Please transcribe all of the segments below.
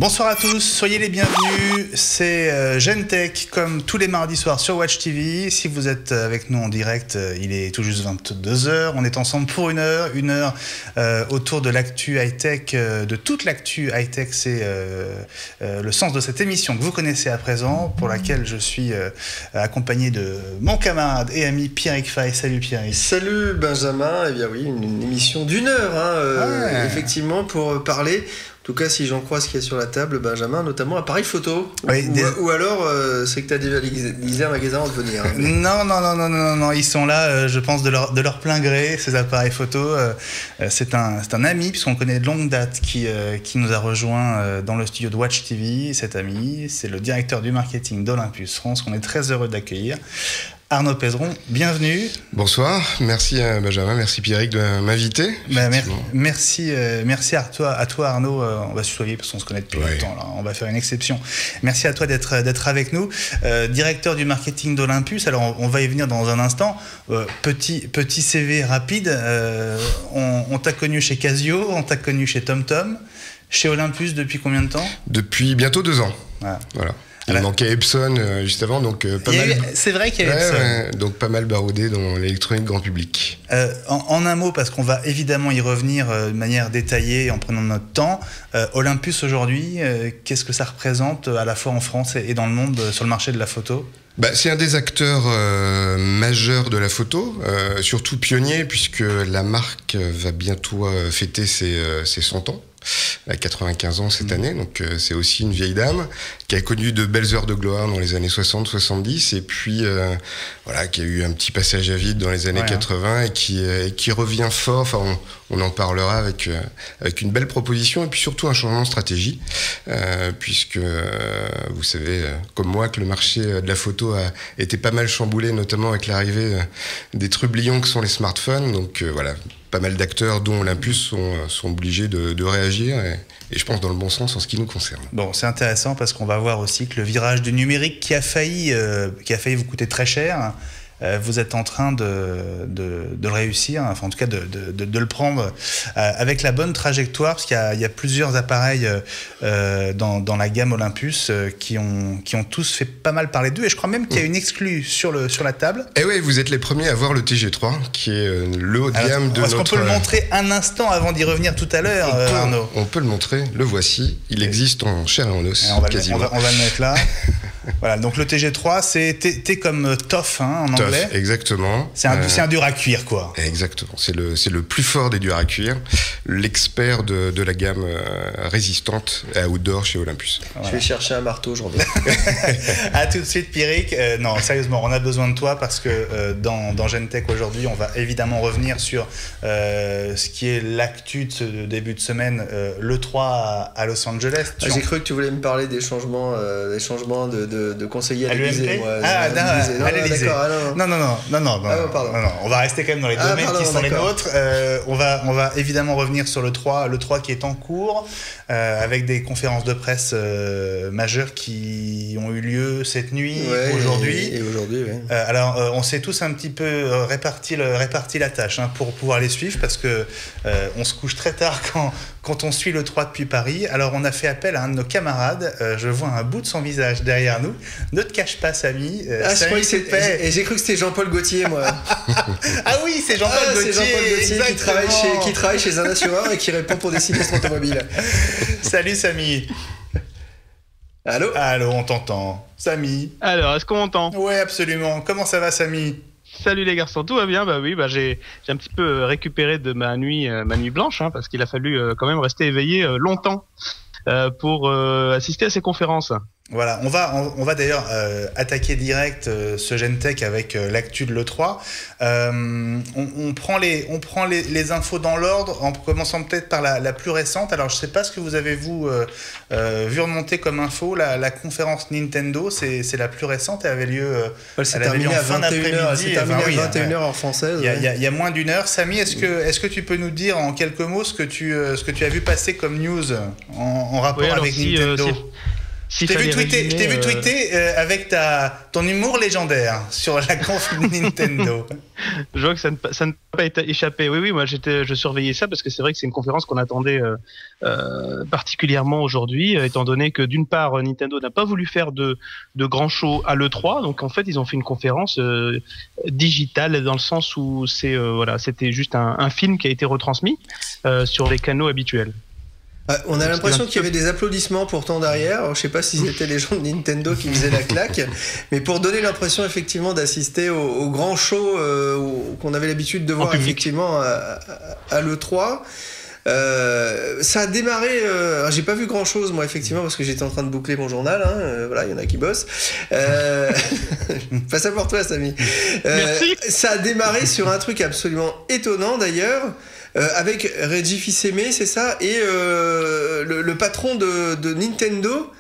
Bonsoir à tous, soyez les bienvenus, c'est GenTech comme tous les mardis soirs sur Watch TV. Si vous êtes avec nous en direct, il est tout juste 22h, on est ensemble pour une heure autour de l'actu high-tech, de toute l'actu high-tech. C'est le sens de cette émission que vous connaissez à présent, pour laquelle je suis accompagné de mon camarade et ami Pierrick Fay. Salut Pierrick. Salut Benjamin, eh bien oui, une émission d'une heure, effectivement, pour parler... En tout cas, si j'en crois ce qu'il y a sur la table, Benjamin, notamment appareil photo. Oui, ou alors, c'est que tu as dévalisé un magasin avant de venir. Non, ils sont là, je pense, de leur plein gré, ces appareils photo. C'est un ami, puisqu'on connaît de longue date, qui nous a rejoint dans le studio de Watch TV. Cet ami, c'est le directeur du marketing d'Olympus France, qu'on est très heureux d'accueillir. Arnaud Pézeron, bienvenue. Bonsoir, merci Benjamin, merci Pierrick de m'inviter. Merci à toi Arnaud, on va se tutoyer parce qu'on se connaît depuis longtemps, là. On va faire une exception. Merci à toi d'être avec nous, directeur du marketing d'Olympus. Alors on va y venir dans un instant. Petit CV rapide, on t'a connu chez Casio, on t'a connu chez TomTom, chez Olympus depuis combien de temps? Depuis bientôt 2 ans. Voilà. Il manquait Epson juste avant, donc pas mal. C'est vrai qu'il y a Epson. Donc pas mal baroudé dans l'électronique grand public. En un mot, parce qu'on va évidemment y revenir de manière détaillée en prenant notre temps. Olympus aujourd'hui, qu'est-ce que ça représente à la fois en France et dans le monde sur le marché de la photo? C'est un des acteurs majeurs de la photo, surtout pionnier, puisque la marque va bientôt fêter ses 100 ans. À 95 ans cette année, donc c'est aussi une vieille dame qui a connu de belles heures de gloire dans les années 60-70 et puis qui a eu un petit passage à vide dans les années 80 et qui revient fort. Enfin, on en parlera avec une belle proposition et puis surtout un changement de stratégie, puisque vous savez comme moi que le marché de la photo a été pas mal chamboulé, notamment avec l'arrivée des trublions que sont les smartphones. Donc pas mal d'acteurs, dont Olympus, sont obligés de réagir, et je pense dans le bon sens en ce qui nous concerne. Bon, c'est intéressant parce qu'on va voir aussi que le virage du numérique qui a failli vous coûter très cher, vous êtes en train de le réussir, enfin en tout cas de le prendre avec la bonne trajectoire, parce qu'il y a plusieurs appareils dans la gamme Olympus qui ont tous fait pas mal parler d'eux, et je crois même qu'il y a une exclue sur la table. Et oui, vous êtes les premiers à voir le TG3, qui est le haut de gamme de notre... Est-ce qu'on peut le montrer un instant avant d'y revenir tout à l'heure, Arnaud? On peut le montrer, le voici, il existe en chair et en os, quasiment. On va le mettre là. Voilà, donc le TG3, c'est T comme tough en anglais. Exactement. C'est un dur à cuire, quoi. Exactement, c'est le plus fort des durs à cuire, l'expert de la gamme résistante à outdoor chez Olympus. Voilà. Je vais chercher un marteau, j'en reviens. À tout de suite, Pierrick. Non, sérieusement, on a besoin de toi parce que dans GenTech aujourd'hui, on va évidemment revenir sur ce qui est l'actu de ce début de semaine, l'E3 à Los Angeles. J'ai cru que tu voulais me parler des changements de conseillers à l'Élysée. À l'Élysée. Non, on va rester quand même dans les domaines qui sont les nôtres. On va évidemment revenir sur l'E3 qui est en cours, avec des conférences de presse majeures qui ont eu lieu cette nuit, aujourd'hui. Et aujourd'hui, oui. Alors, on s'est tous un petit peu réparti la tâche pour pouvoir les suivre, parce que on se couche très tard quand on suit l'E3 depuis Paris. Alors, on a fait appel à un de nos camarades. Je vois un bout de son visage derrière nous. Ne te cache pas, Samy. Et j'ai cru que c'était Jean-Paul Gaultier, moi. Ah oui, c'est Jean-Paul Gaultier. C'est Jean-Paul Gaultier qui travaille chez un assureur et qui répond pour des sinistres automobiles. Salut, Samy. Allô, on t'entend. Samy. Alors, est-ce qu'on m'entend? Ouais, absolument. Comment ça va, Samy? Salut les garçons, tout va bien? J'ai un petit peu récupéré de ma nuit blanche, parce qu'il a fallu quand même rester éveillé longtemps pour assister à ces conférences. Voilà, on va d'ailleurs attaquer direct ce GenTech avec l'actu de l'E3. On prend les infos dans l'ordre, en commençant peut-être par la plus récente. Alors, je ne sais pas ce que vous avez vu remonter comme info. La conférence Nintendo, c'est la plus récente. Elle avait lieu en fin d'après-midi. C'est terminé à 21h heure française. Il y a moins d'une heure. Samy, est-ce que tu peux nous dire en quelques mots ce que tu as vu passer comme news en rapport avec Nintendo? Je t'ai vu tweeter avec ton humour légendaire sur la conf Nintendo. Je vois que ça ne peut pas être échappé. Oui, moi je surveillais ça parce que c'est vrai que c'est une conférence qu'on attendait particulièrement aujourd'hui, étant donné que d'une part Nintendo n'a pas voulu faire de grands shows à l'E3, donc en fait ils ont fait une conférence digitale dans le sens où c'était juste un film qui a été retransmis sur les canaux habituels. On a l'impression qu'il y avait des applaudissements pourtant derrière. Alors, je sais pas si c'était les gens de Nintendo qui faisaient la claque, mais pour donner l'impression effectivement d'assister au grand show qu'on avait l'habitude de voir effectivement à l'E3. Ça a démarré. J'ai pas vu grand chose moi effectivement parce que j'étais en train de boucler mon journal. Voilà, il y en a qui bossent. Pas ça pour toi, Samy. Merci. Ça a démarré sur un truc absolument étonnant d'ailleurs. Avec Reggie Fils-Aimé, c'est ça, et le patron de Nintendo,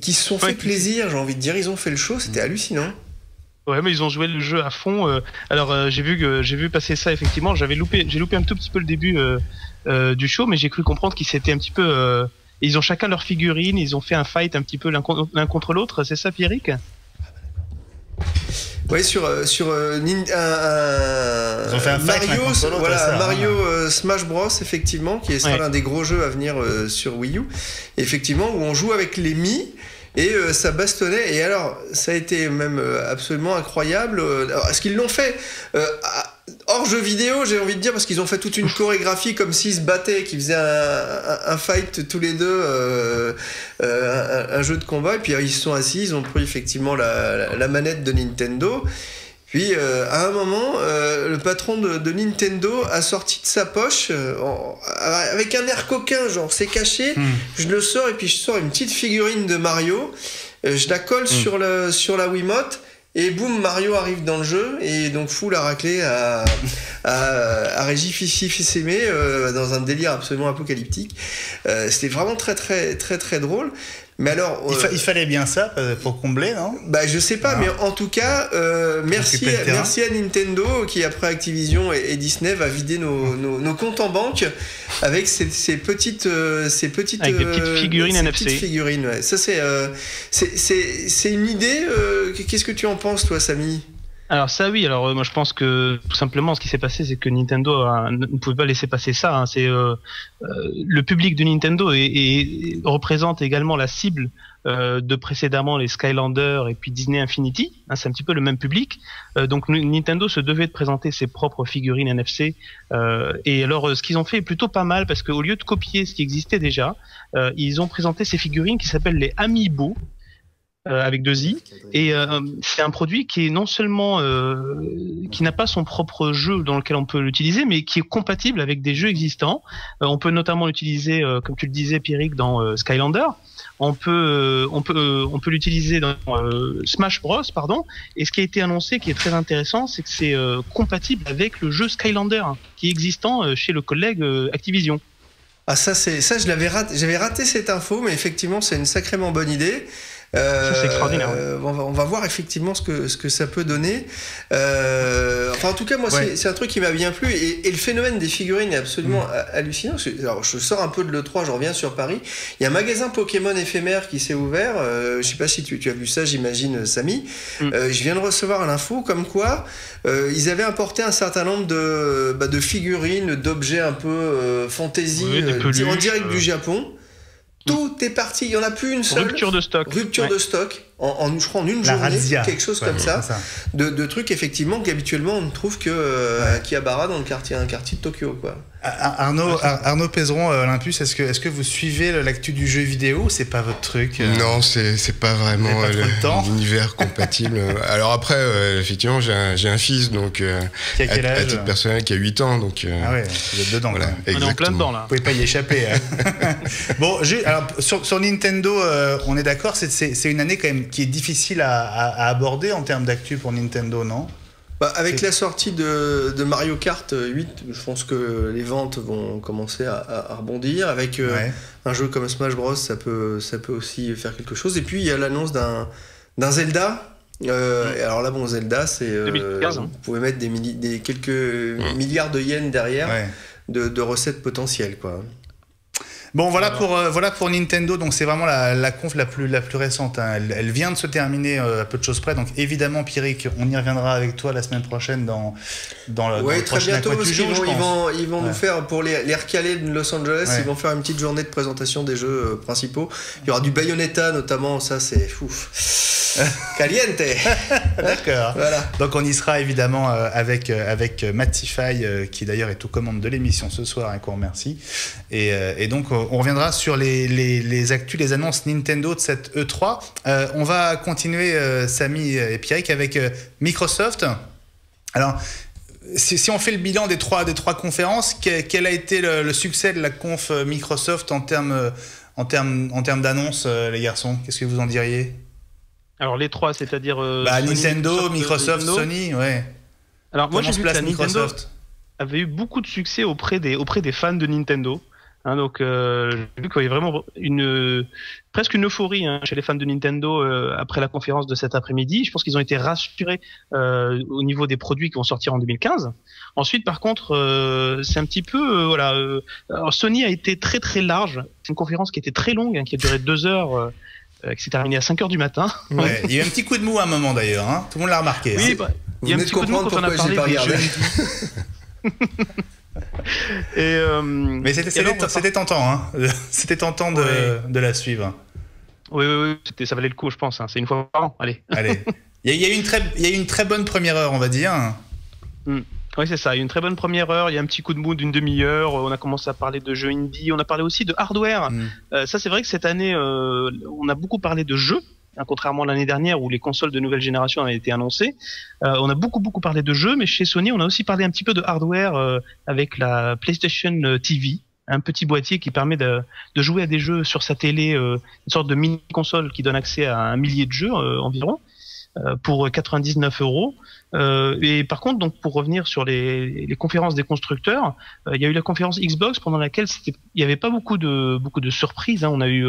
qui se sont fait plaisir, j'ai envie de dire, ils ont fait le show, c'était hallucinant. Ouais, mais ils ont joué le jeu à fond. Alors j'ai vu passer ça effectivement. J'ai loupé un tout petit peu le début du show, mais j'ai cru comprendre qu'ils s'étaient un petit peu. Ils ont chacun leur figurine, ils ont fait un fight un petit peu l'un contre l'autre. C'est ça, Pierrick? Ouais, sur ils ont fait un Mario Smash Bros effectivement, qui sera l'un des gros jeux à venir sur Wii U. Effectivement, où on joue avec les Mi. Et ça bastonnait, et alors ça a été même absolument incroyable. Est-ce qu'ils l'ont fait hors jeu vidéo, j'ai envie de dire, parce qu'ils ont fait toute une chorégraphie comme s'ils se battaient, qu'ils faisaient un fight tous les deux, un jeu de combat, et puis ils se sont assis, ils ont pris effectivement la manette de Nintendo. Puis à un moment, le patron de Nintendo a sorti de sa poche, avec un air coquin, genre c'est caché, je le sors et puis je sors une petite figurine de Mario, je la colle sur la Wiimote, et boum, Mario arrive dans le jeu, et donc fout la raclée à Reggie Fils-Aimé dans un délire absolument apocalyptique. C'était vraiment très très très très drôle. Mais alors, il fallait bien ça pour combler, non? Bah je sais pas, mais en tout cas, merci à Nintendo qui après Activision et Disney va vider nos comptes en banque avec ces petites avec des petites figurines NFC. Petites figurines, ouais. Ça c'est une idée. Qu'est-ce que tu en penses, toi, Samy? Alors ça oui, moi je pense que tout simplement ce qui s'est passé c'est que Nintendo ne pouvait pas laisser passer ça. C'est le public de Nintendo et représente également la cible de précédemment les Skylanders et puis Disney Infinity. C'est un petit peu le même public. Donc Nintendo se devait de présenter ses propres figurines NFC. Et alors ce qu'ils ont fait est plutôt pas mal parce qu'au lieu de copier ce qui existait déjà, ils ont présenté ces figurines qui s'appellent les Amiibo. Avec 2 i, et c'est un produit qui est non seulement qui n'a pas son propre jeu dans lequel on peut l'utiliser, mais qui est compatible avec des jeux existants. On peut notamment l'utiliser, comme tu le disais, Pierrick, dans Skylander. On peut l'utiliser dans Smash Bros, pardon. Et ce qui a été annoncé, qui est très intéressant, c'est que c'est compatible avec le jeu Skylander, qui est existant chez le collègue Activision. Ah ça j'avais raté cette info, mais effectivement c'est une sacrément bonne idée. C'est extraordinaire. On va voir effectivement ce que ça peut donner. En tout cas, moi, c'est un truc qui m'a bien plu. Et le phénomène des figurines est absolument hallucinant. Alors, je sors un peu de l'E3, je reviens sur Paris. Il y a un magasin Pokémon éphémère qui s'est ouvert. Je sais pas si tu as vu ça, j'imagine, Samy. Je viens de recevoir l'info comme quoi ils avaient importé un certain nombre de figurines, d'objets un peu fantasy en direct du Japon. Tout est parti, il n'y en a plus une seule. Rupture de stock. Je crois en une journée, quelque chose comme ça. De trucs effectivement qu'habituellement on ne trouve que à Akihabara dans un quartier de Tokyo, quoi. Arnaud Pézeron, Olympus, est-ce que vous suivez l'actu du jeu vidéo? C'est pas votre truc? Non, c'est pas vraiment l'univers compatible. Alors après, effectivement, j'ai un fils, donc qui a quel âge? À titre personnel, qui a 8 ans, donc ah ouais, vous êtes dedans. Voilà, on est en plein dedans là. Vous pouvez pas y échapper. Bon, alors sur Nintendo, on est d'accord, c'est une année quand même qui est difficile à aborder en termes d'actu pour Nintendo, non? Avec la sortie de Mario Kart 8, je pense que les ventes vont commencer à rebondir. Avec un jeu comme Smash Bros, ça peut aussi faire quelque chose. Et puis il y a l'annonce d'un Zelda. Alors là, bon, Zelda, c'est 2015, vous pouvez mettre quelques milliards de yens derrière de recettes potentielles, quoi. Bon, voilà pour Nintendo. Donc c'est vraiment la conf la plus récente. Hein. Elle vient de se terminer à peu de choses près. Donc évidemment, Pierrick, on y reviendra avec toi la semaine prochaine dans le très bientôt, parce qu'ils vont nous faire, pour les recalés de Los Angeles, ils vont faire une petite journée de présentation des jeux principaux. Il y aura du Bayonetta notamment, ça c'est ouf. Caliente. D'accord. Voilà. Donc on y sera évidemment avec Matify, qui d'ailleurs est aux commandes de l'émission ce soir et qu'on remercie. Et donc on reviendra sur les actus, les annonces Nintendo de cette E3. On va continuer, Samy et Pierrick, avec Microsoft. Alors, si on fait le bilan des trois conférences, quel a été le succès de la conf Microsoft en termes d'annonces, les garçons? Qu'est-ce que vous en diriez? Alors les trois, c'est-à-dire Nintendo, Microsoft, Sony, ouais. Alors moi j'ai vu que la Nintendo avait eu beaucoup de succès auprès des fans de Nintendo. Hein, donc j'ai vu qu'il y avait vraiment presque une euphorie chez les fans de Nintendo après la conférence de cet après-midi. Je pense qu'ils ont été rassurés au niveau des produits qui vont sortir en 2015. Ensuite, par contre, c'est un petit peu alors Sony a été très très large. C'est une conférence qui était très longue, qui a duré 2 heures. Qui s'est terminé à 5h du matin. Ouais, il y a eu un petit coup de mou à un moment d'ailleurs, hein. Tout le monde l'a remarqué. Oui, il y a un petit coup de mou quand on a parlé des jeux. Mais c'était tentant, hein. C'était tentant de la suivre. Oui, ça valait le coup, je pense. Hein. C'est une fois par an. Allez. Il y a eu une très bonne première heure, on va dire. Oui, c'est ça. Il y a eu une très bonne première heure. Il y a un petit coup de mou d'une demi-heure. On a commencé à parler de jeux indie. On a parlé aussi de hardware. Ça, c'est vrai que cette année, on a beaucoup parlé de jeux. Contrairement à l'année dernière où les consoles de nouvelle génération avaient été annoncées, on a beaucoup parlé de jeux, mais chez Sony, on a aussi parlé un petit peu de hardware avec la PlayStation TV, un petit boîtier qui permet de jouer à des jeux sur sa télé, une sorte de mini console qui donne accès à 1 millier de jeux environ pour 99 €. Et par contre, donc pour revenir sur les conférences des constructeurs, il y a eu la conférence Xbox pendant laquelle il n'y avait pas beaucoup de surprises. Hein. On a eu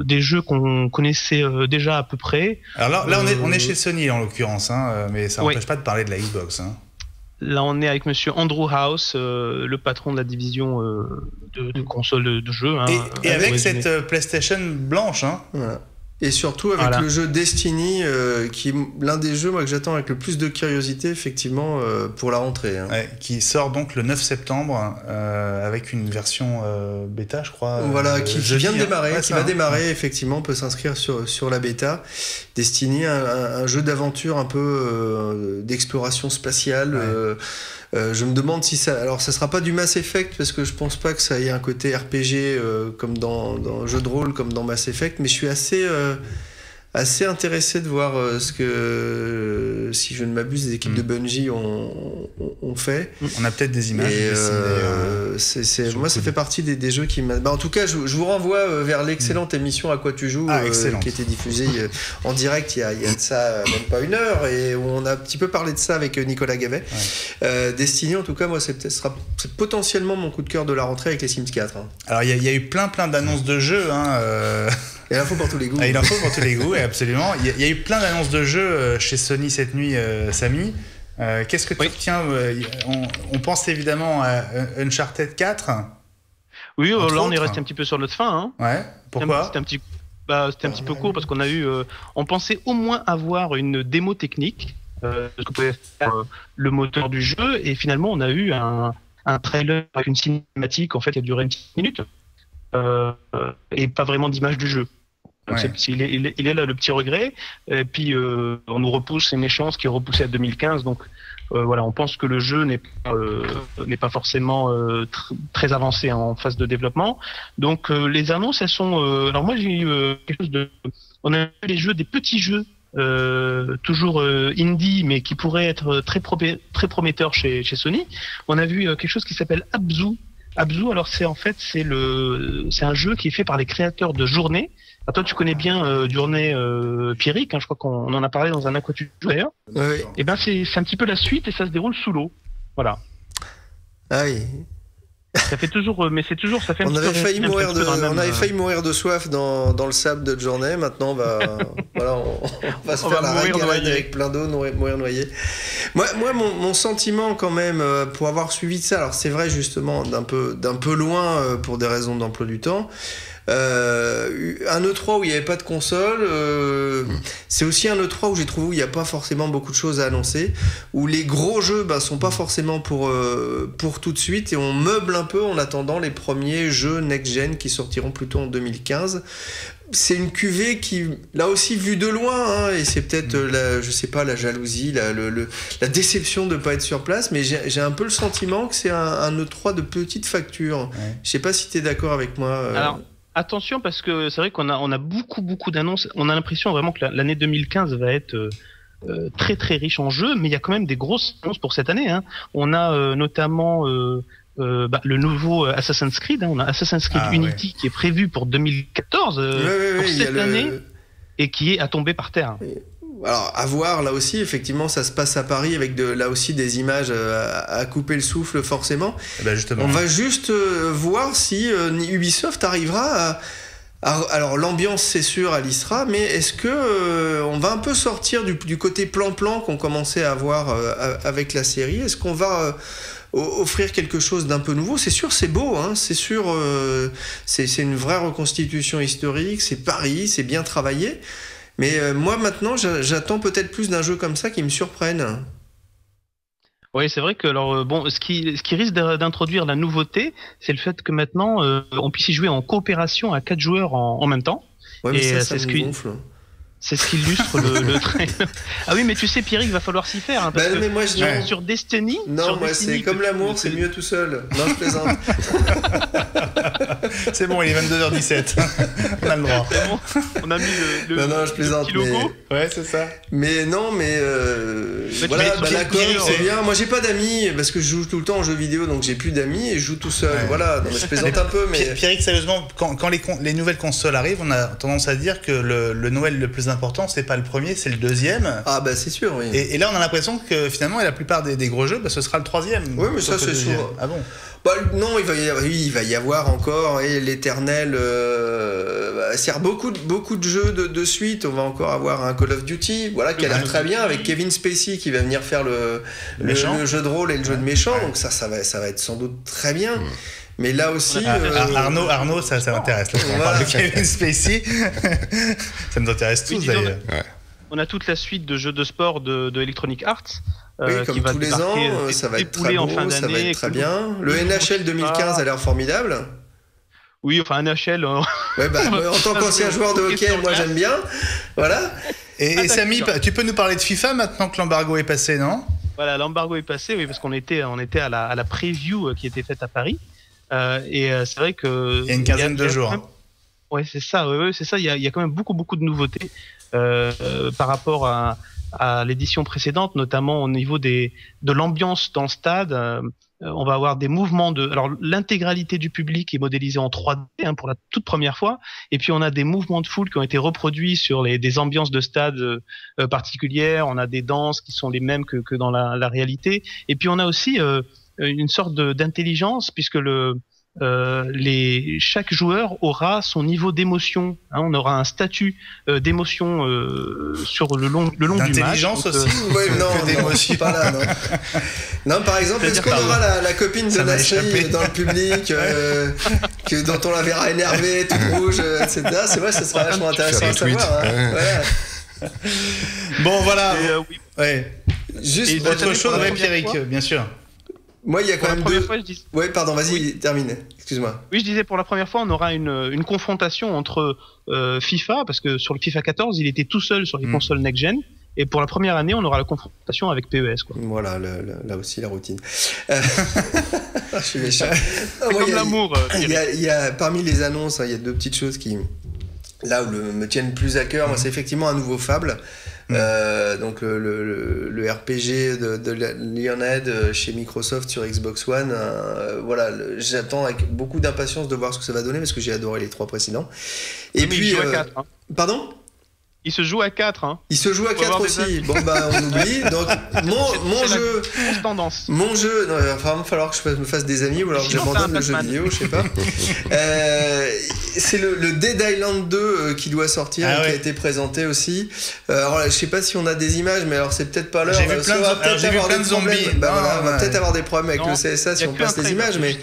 des jeux qu'on connaissait déjà à peu près. Alors là on est chez Sony en l'occurrence, hein, mais ça n'empêche pas de parler de la Xbox. Hein. Là, on est avec monsieur Andrew House, le patron de la division de consoles de jeux. Hein, et avec cette PlayStation blanche. Hein. Voilà. Et surtout avec le jeu Destiny, qui est l'un des jeux que j'attends avec le plus de curiosité, effectivement, pour la rentrée. Hein. Ouais, qui sort donc le 9 septembre, avec une version bêta, je crois. Voilà, qui vient de démarrer, qui va démarrer, effectivement, on peut s'inscrire sur la bêta. Destiny, un jeu d'aventure un peu d'exploration spatiale. Je me demande si ça... Alors, ça sera pas du Mass Effect, parce que je pense pas que ça ait un côté RPG comme dans un jeu de rôle, comme dans Mass Effect, mais je suis assez intéressé de voir ce que, si je ne m'abuse, les équipes de Bungie ont fait. On a peut-être des images. Et moi, ça fait partie des jeux qui m'a... en tout cas, je vous renvoie vers l'excellente émission À quoi tu joues, qui était diffusée en direct il y a de ça même pas 1 heure, et où on a un petit peu parlé de ça avec Nicolas Gavet. Destiny, en tout cas, moi, c'est potentiellement mon coup de cœur de la rentrée avec les Sims 4. Hein. Alors, il y a eu plein d'annonces de jeux. Il y a l'info pour tous les goûts. Il en faut pour tous les goûts, absolument. Il y a eu plein d'annonces de jeux chez Sony cette nuit, Samy. Qu'est-ce que tu retiens? On pense évidemment à Uncharted 4. Oui, là on est resté un petit peu sur notre fin. Hein. Ouais, pourquoi? C'était un petit peu court parce qu'on a eu... on pensait au moins avoir une démo technique de ce que pouvait faire le moteur du jeu, et finalement on a eu un trailer avec une cinématique en fait qui a duré une petite minute et pas vraiment d'image du jeu. Donc il est là le petit regret, et puis on nous repousse une échéance qui est repoussée à 2015, donc voilà, on pense que le jeu n'est pas forcément très avancé en phase de développement. Donc les annonces, elles sont... alors moi j'ai eu quelque chose de... On a eu des petits jeux toujours indie, mais qui pourraient être très prometteurs chez Sony. On a vu quelque chose qui s'appelle Abzu. Alors c'est un jeu qui est fait par les créateurs de Journée. Alors, toi, tu connais bien Journée, Pierrick, hein, je crois qu'on en a parlé dans un À quoi tu joues d'ailleurs. Oui. Et ben c'est un petit peu la suite, et ça se déroule sous l'eau. Voilà. Ah oui. Ça fait toujours, mais c'est toujours, ça fait. On avait failli mourir de soif dans le sable de journée. Maintenant, on va se faire la régalade avec plein d'eau, mourir noyé. Moi, mon sentiment quand même, pour avoir suivi de ça, alors c'est vrai justement d'un peu loin pour des raisons d'emploi du temps. Un E3 où il n'y avait pas de console, c'est aussi un E3 où j'ai trouvé où il n'y a pas forcément beaucoup de choses à annoncer, où les gros jeux sont pas forcément pour tout de suite, et on meuble un peu en attendant les premiers jeux next-gen qui sortiront plutôt en 2015. C'est une cuvée qui, là aussi, vue de loin, et c'est peut-être la jalousie, la déception de ne pas être sur place, mais j'ai un peu le sentiment que c'est un E3 de petite facture. Ouais. Je sais pas si tu es d'accord avec moi. Alors, attention, parce que c'est vrai qu'on a beaucoup d'annonces. On a l'impression vraiment que l'année 2015 va être très très riche en jeux, mais il y a quand même des grosses annonces pour cette année. On a notamment le nouveau Assassin's Creed. On a Assassin's Creed Unity qui est prévu pour 2014 pour cette année et qui est à tomber par terre. Alors, à voir, là aussi, effectivement, ça se passe à Paris avec là aussi des images à couper le souffle, forcément. Justement. On va juste voir si Ubisoft arrivera alors, l'ambiance, c'est sûr, à l'ISRA, mais est-ce que on va un peu sortir du côté plan-plan qu'on commençait à avoir avec la série? Est-ce qu'on va offrir quelque chose d'un peu nouveau? C'est sûr, c'est beau, c'est sûr, c'est une vraie reconstitution historique, c'est Paris, c'est bien travaillé. Mais moi, maintenant, j'attends peut-être plus d'un jeu comme ça qui me surprenne. Oui, c'est vrai que ce qui risque d'introduire la nouveauté, c'est le fait que maintenant on puisse y jouer en coopération à 4 joueurs en même temps. Ouais, mais ça me gonfle. C'est ce qui illustre le trailer. Ah oui, mais tu sais, Pierrick, il va falloir s'y faire. Parce que mais moi, sur Destiny. Non, moi, c'est comme l'amour, c'est mieux tout seul. Non, je plaisante. C'est bon, il est 22h17. On a le droit. Bon, on a mis non, je plaisante, petit logo. Ouais, c'est ça. Mais non, voilà, d'accord, c'est bien. Moi, j'ai pas d'amis parce que je joue tout le temps en jeux vidéo, donc j'ai plus d'amis et je joue tout seul. Ouais. Voilà, non, mais je plaisante un peu. Mais Pierrick, sérieusement, quand les nouvelles consoles arrivent, on a tendance à dire que le Noël le plus important, c'est pas le premier, c'est le deuxième. Ah bah c'est sûr, oui. Et là, on a l'impression que finalement, la plupart des gros jeux, ce sera le troisième. Oui, mais ça c'est sûr. Ah bon? Non, il va y avoir encore l'éternel. C'est beaucoup de jeux de suite. On va encore avoir un Call of Duty, voilà, qui a l'air très bien, avec Kevin Spacey qui va venir faire le jeu de rôle et le jeu de méchant. Donc ça va être sans doute très bien. Mais là aussi, Arnaud, ça m'intéresse. Là, on parle de Kevin Spacey. Ça nous intéresse tous d'ailleurs. On a toute la suite de jeux de sport de Electronic Arts. Oui, comme tous les ans, ça va être très beau, ça va être très bien. Le NHL 2015 a l'air formidable. Oui, enfin NHL. Ouais, en tant qu'ancien joueur de hockey, moi j'aime bien. Voilà. Et Samy, tu peux nous parler de FIFA maintenant que l'embargo est passé, non? Voilà, l'embargo est passé, oui, parce qu'on était à la preview qui était faite à Paris. Et c'est vrai que il y a une quinzaine de jours. Ouais, c'est ça. Ouais, c'est ça. Il y a quand même beaucoup de nouveautés par rapport à l'édition précédente, notamment au niveau de l'ambiance dans le stade. On va avoir des mouvements alors l'intégralité du public est modélisée en 3D pour la toute première fois, et puis on a des mouvements de foule qui ont été reproduits sur des ambiances de stade particulières. On a des danses qui sont les mêmes que dans la réalité, et puis on a aussi une sorte d'intelligence, puisque chaque joueur aura son niveau d'émotion. On aura un statut d'émotion sur le long du match. D'intelligence aussi non, d'émotion. Pas là, non. Non, par exemple, est-ce qu'on aura la copine de Nasri dans le public dont on la verra énervée, toute rouge, etc. C'est vrai, ça serait vachement intéressant à savoir. Voilà. Bon, voilà. Oui. Ouais. Juste autre chose, Pierrick, bien sûr. Moi, il y a quand même deux. Ouais, pardon, vas-y, termine. Excuse-moi. Oui, je disais, pour la première fois, on aura une confrontation entre FIFA, parce que sur le FIFA 14, il était tout seul sur les consoles next-gen. Et pour la première année, on aura la confrontation avec PES. Quoi. Voilà, là aussi, la routine. Je suis méchant. C'est comme l'amour. Parmi les annonces, il y a deux petites choses qui, là où me tiennent plus à cœur. Moi, c'est effectivement un nouveau Fable. Donc le RPG de Lionhead chez Microsoft sur Xbox One, voilà, j'attends avec beaucoup d'impatience de voir ce que ça va donner parce que j'ai adoré les 3 précédents. Et puis 4, pardon, Il se joue à 4. Hein. Il se joue à 4 aussi. Bon, bah, on oublie. Donc, mon jeu. Tendance. Mon jeu. Non, il va falloir que je me fasse des amis ou alors que j'abandonne le jeu vidéo, je sais pas. C'est le Dead Island 2 qui doit sortir et qui a été présenté aussi. Alors là, je sais pas si on a des images, mais alors c'est peut-être pas l'heure. J'ai vu plein de zombies. On va peut-être avoir des problèmes avec le CSA si on passe les images, mais.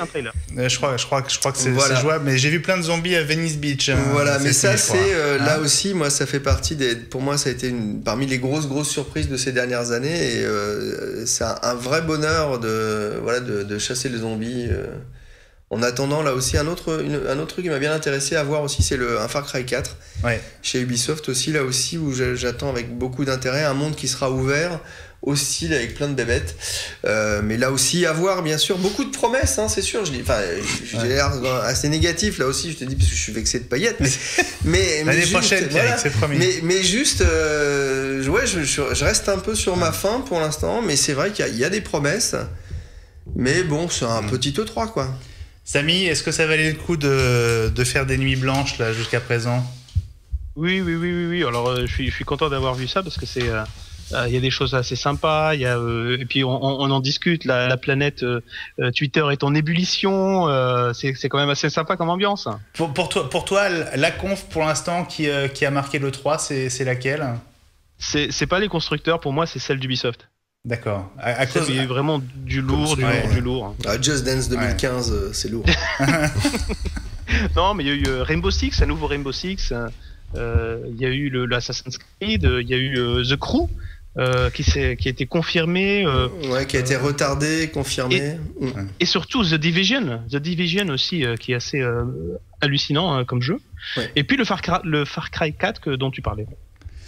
Je crois que c'est jouable, mais j'ai vu plein de zombies à Venice Beach. Voilà, mais ça, c'est là aussi, moi, ça fait partie pour moi, ça a été parmi les grosses surprises de ces dernières années, et c'est un vrai bonheur de chasser les zombies. En attendant, là aussi, un autre truc qui m'a bien intéressé à voir aussi, c'est un Far Cry 4 chez Ubisoft aussi, là aussi, où j'attends avec beaucoup d'intérêt un monde qui sera ouvert, hostile, avec plein de bébêtes, mais là aussi à voir, bien sûr, beaucoup de promesses, hein, c'est sûr. J'ai l'air assez négatif là aussi, je te dis, parce que je suis vexé de paillettes, mais l'année prochaine, c'est promis. Mais juste, je reste un peu sur ma faim pour l'instant, mais c'est vrai qu'il y a des promesses, mais bon, c'est un petit E3 quoi. Samy, est-ce que ça valait le coup de faire des nuits blanches là jusqu'à présent? Oui. Alors je suis content d'avoir vu ça parce que c'est il y a des choses assez sympas, et puis on en discute, la planète Twitter est en ébullition, c'est quand même assez sympa comme ambiance. Pour toi, la conf pour l'instant qui a marqué le 3, c'est laquelle? C'est pas les constructeurs, pour moi c'est celle d'Ubisoft. D'accord. Il y a eu vraiment du lourd. Just Dance 2015, c'est lourd. Non, mais il y a eu Rainbow Six, un nouveau Rainbow Six, il y a eu l'Assassin's Creed, il y a eu The Crew, qui a été confirmé, qui a été retardé, confirmé, et surtout The Division aussi, qui est assez hallucinant comme jeu, et puis le Far Cry 4 dont tu parlais.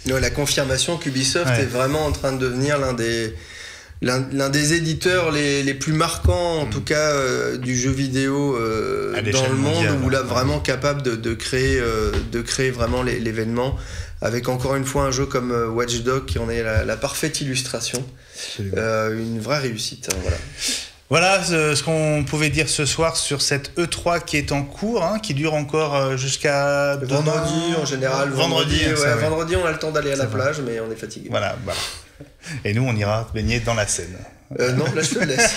La confirmation qu'Ubisoft est vraiment en train de devenir l'un des éditeurs les plus marquants, en tout cas, du jeu vidéo dans le monde, où là vraiment capable de créer vraiment l'événement, avec encore une fois un jeu comme Watch Dogs qui en est la parfaite illustration, une vraie réussite. Voilà ce qu'on pouvait dire ce soir sur cette E3 qui est en cours, qui dure encore jusqu'à vendredi en général. Vendredi, on a le temps d'aller à la plage, mais on est fatigué. Voilà. Et nous, on ira baigner dans la Seine. Non, là je te laisse.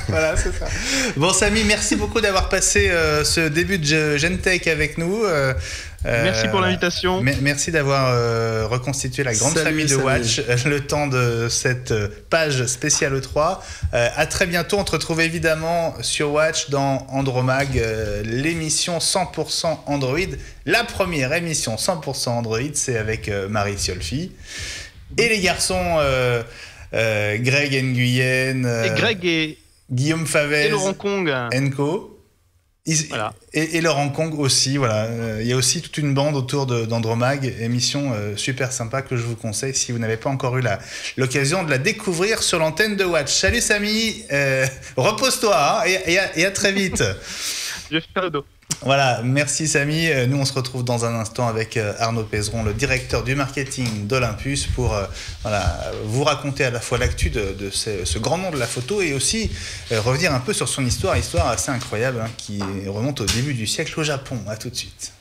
Voilà, c'est ça. Bon, Samy, merci beaucoup d'avoir passé ce début de Gentech avec nous. Merci pour l'invitation. Merci d'avoir reconstitué la grande famille de Watch le temps de cette page spéciale E3. À très bientôt. On te retrouve évidemment sur Watch dans Andromag, l'émission 100% Android. La première émission 100% Android, c'est avec Marie Siolfi. Et les garçons, Greg Nguyen, et Guillaume Favez, et Laurent Kong, Enco. Voilà. Et Laurent Kong aussi, voilà. Il y a aussi toute une bande autour d'Andromag, émission super sympa que je vous conseille si vous n'avez pas encore eu l'occasion de la découvrir sur l'antenne de Watch. Salut Samy, repose-toi et à très vite. Je vais faire le dos. Voilà, merci Samy. Nous, on se retrouve dans un instant avec Arnaud Pézeron, le directeur du marketing d'Olympus, pour vous raconter à la fois l'actu de ce grand nom de la photo et aussi revenir un peu sur son histoire assez incroyable, qui remonte au début du siècle au Japon. À tout de suite.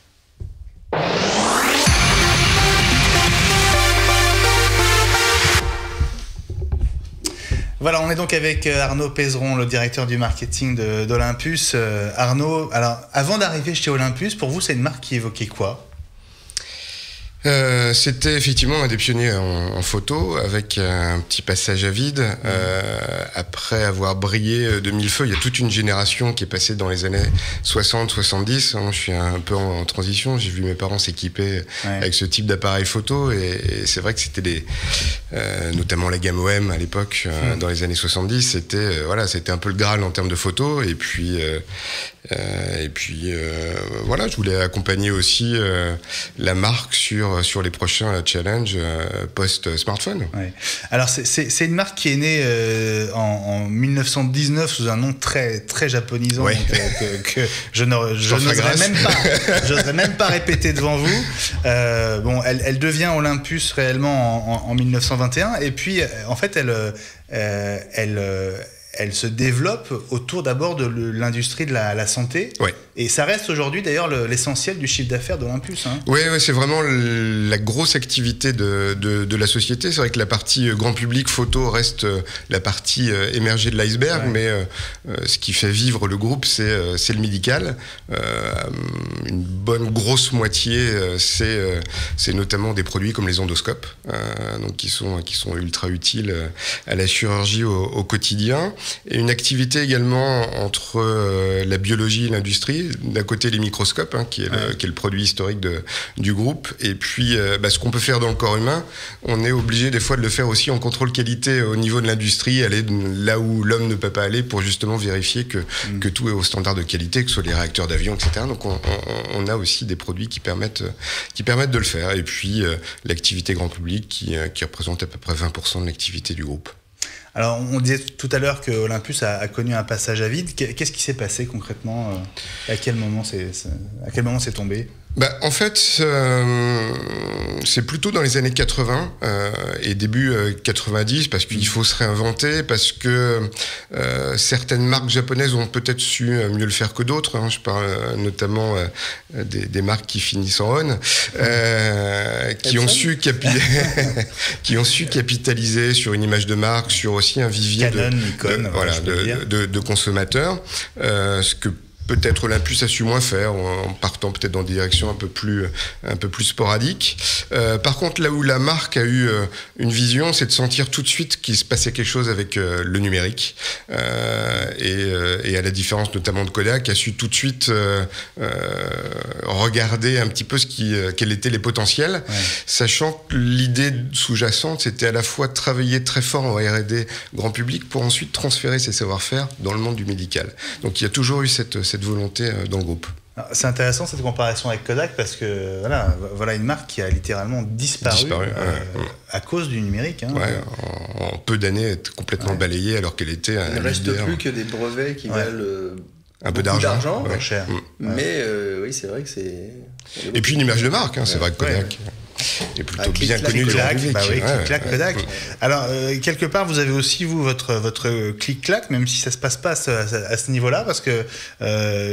Voilà, on est donc avec Arnaud Pézeron, le directeur du marketing d'Olympus. Arnaud, alors avant d'arriver chez Olympus, pour vous, c'est une marque qui évoquait quoi ? C'était effectivement un des pionniers en photo, avec un petit passage à vide. Après avoir brillé de mille feux, il y a toute une génération qui est passée dans les années 60-70. Je suis un peu en transition. J'ai vu mes parents s'équiper avec ce type d'appareil photo, et c'est vrai que c'était notamment la gamme OM à l'époque, dans les années 70. C'était un peu le Graal en termes de photos. Et puis voilà, je voulais accompagner aussi la marque sur les prochains challenges post-smartphone. Ouais. Alors c'est une marque qui est née en 1919 sous un nom très, très japonisant, que je n'oserais même pas répéter devant vous. Elle devient Olympus réellement en 1921, et puis en fait elle se développe autour d'abord de l'industrie de la santé. Ouais. Et ça reste aujourd'hui d'ailleurs l'essentiel du chiffre d'affaires d'Olympus. Hein. Oui, c'est vraiment la grosse activité de la société. C'est vrai que la partie grand public photo reste la partie émergée de l'iceberg, mais ce qui fait vivre le groupe, c'est le médical. Une bonne grosse moitié, c'est notamment des produits comme les endoscopes, donc qui sont ultra utiles à la chirurgie au quotidien. Et une activité également entre la biologie et l'industrie. D'un côté, les microscopes, qui est le produit historique du groupe. Et puis, ce qu'on peut faire dans le corps humain, on est obligé des fois de le faire aussi en contrôle qualité au niveau de l'industrie, aller là où l'homme ne peut pas aller pour justement vérifier que tout est au standard de qualité, que ce soit les réacteurs d'avion, etc. Donc, on a aussi des produits qui permettent de le faire. Et puis, l'activité grand public qui représente à peu près 20% de l'activité du groupe. Alors, on disait tout à l'heure que Olympus a connu un passage à vide. Qu'est-ce qui s'est passé concrètement ? À quel moment c'est tombé ? En fait, c'est plutôt dans les années 80 et début 90, parce qu'il faut se réinventer, parce que certaines marques japonaises ont peut-être su mieux le faire que d'autres. Je parle notamment des marques qui finissent en on, qui ont su capitaliser sur une image de marque, sur aussi un vivier Canon, Nikon, de consommateurs, ce que peut-être Olympus a su moins faire, en partant peut-être dans des directions un peu plus sporadiques. Par contre, là où la marque a eu une vision, c'est de sentir tout de suite qu'il se passait quelque chose avec le numérique. Et à la différence notamment de Kodak, a su tout de suite regarder un petit peu quels étaient les potentiels, sachant que l'idée sous-jacente, c'était à la fois de travailler très fort en R&D grand public pour ensuite transférer ses savoir-faire dans le monde du médical. Donc il y a toujours eu cette volonté dans le groupe. C'est intéressant cette comparaison avec Kodak parce que voilà une marque qui a littéralement disparu à cause du numérique. En peu d'années, elle est complètement balayée alors qu'elle était un leader. Il ne reste plus que des brevets qui valent un peu d'argent, cher. Mais oui, c'est vrai que c'est... Et puis une image de marque, c'est vrai que Kodak... est plutôt bien connu du grand public. Clic-clac Kodak. Alors, quelque part, vous avez aussi, vous, votre clic-clac, même si ça ne se passe pas à ce niveau-là, parce que,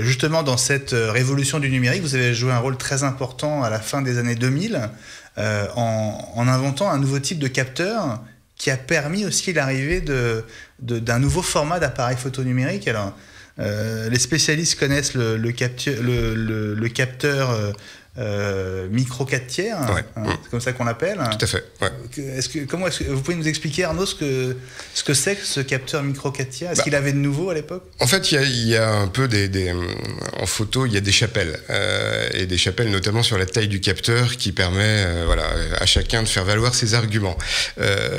justement, dans cette révolution du numérique, vous avez joué un rôle très important à la fin des années 2000, en inventant un nouveau type de capteur qui a permis aussi l'arrivée d'un nouveau format d'appareil photo numérique. Alors, les spécialistes connaissent le capteur micro 4 tiers, c'est comme ça qu'on l'appelle. Tout à fait. Comment est-ce que vous pouvez nous expliquer, Arnaud, ce que c'est que ce capteur micro 4 tiers ? Est-ce qu'il avait de nouveau à l'époque ? En fait, il y a un peu en photo, il y a des chapelles et des chapelles notamment sur la taille du capteur qui permet à chacun de faire valoir ses arguments.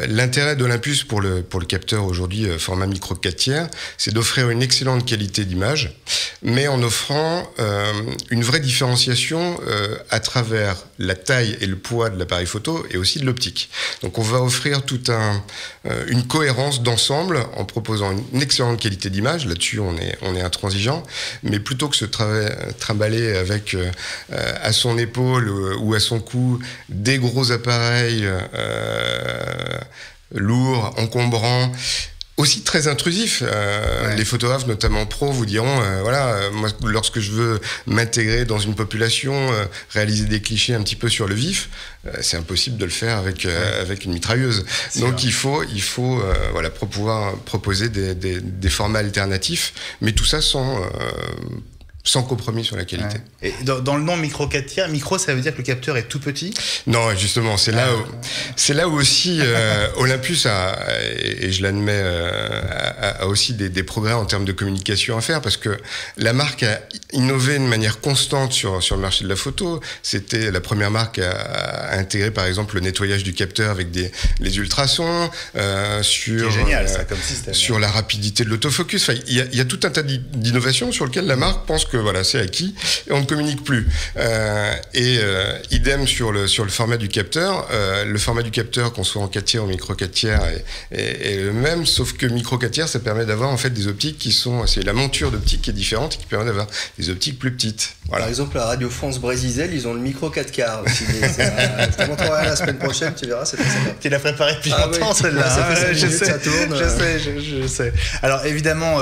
L'intérêt d'Olympus pour le capteur aujourd'hui format micro 4 tiers, c'est d'offrir une excellente qualité d'image, mais en offrant une vraie différenciation à travers la taille et le poids de l'appareil photo et aussi de l'optique. Donc on va offrir toute une cohérence d'ensemble en proposant une excellente qualité d'image. Là-dessus, on est intransigeant, mais plutôt que se trimballer avec à son épaule ou à son cou des gros appareils lourds, encombrants, aussi très intrusif. Les photographes, notamment pros, vous diront, moi, lorsque je veux m'intégrer dans une population, réaliser des clichés un petit peu sur le vif, c'est impossible de le faire avec une mitrailleuse. Donc il faut pouvoir proposer des formats alternatifs, mais tout ça sans compromis sur la qualité. Et dans le nom micro 4 tiers, micro, ça veut dire que le capteur est tout petit ? Non, justement, c'est là où aussi Olympus et je l'admets, a aussi des progrès en termes de communication à faire, parce que la marque a innové de manière constante sur le marché de la photo. C'était la première marque à intégrer, par exemple, le nettoyage du capteur avec les ultrasons, sur génial, ça, comme système, sur la rapidité de l'autofocus. Enfin, il y a tout un tas d'innovations sur lesquelles la marque pense que c'est acquis et on ne communique plus. Idem sur le format du capteur. Le format du capteur, qu'on soit en 4 tiers ou micro 4 tiers, est le même, sauf que micro 4 tiers, ça permet d'avoir en fait des optiques c'est la monture d'optique qui est différente et qui permet d'avoir des optiques plus petites. Voilà. Par exemple, à Radio France Brésil, ils ont le micro 4 quarts aussi. Je te montrerai la semaine prochaine, tu verras, c'est très sympa. Tu l'as préparé depuis longtemps, celle-là. Je sais. Alors évidemment,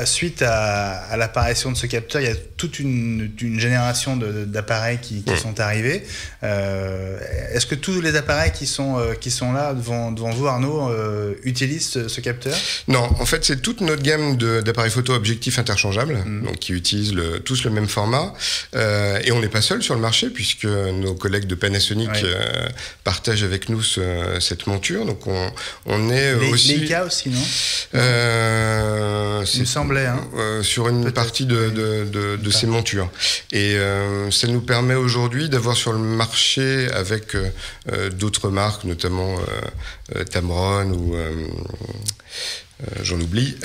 suite à l'apparition de ce capteurs, il y a toute une génération d'appareils qui sont arrivés. Est-ce que tous les appareils qui sont là devant vous, Arnaud, utilisent ce capteur? Non, en fait, c'est toute notre gamme d'appareils photo objectifs interchangeables, donc qui utilisent tous le même format. Et on n'est pas seul sur le marché, puisque nos collègues de Panasonic partagent avec nous cette monture. Donc on est aussi... Leica aussi, non? Il me semblait, hein. Sur une partie de ces montures. Et ça nous permet aujourd'hui d'avoir sur le marché, avec d'autres marques, notamment Tamron ou... j'en oublie.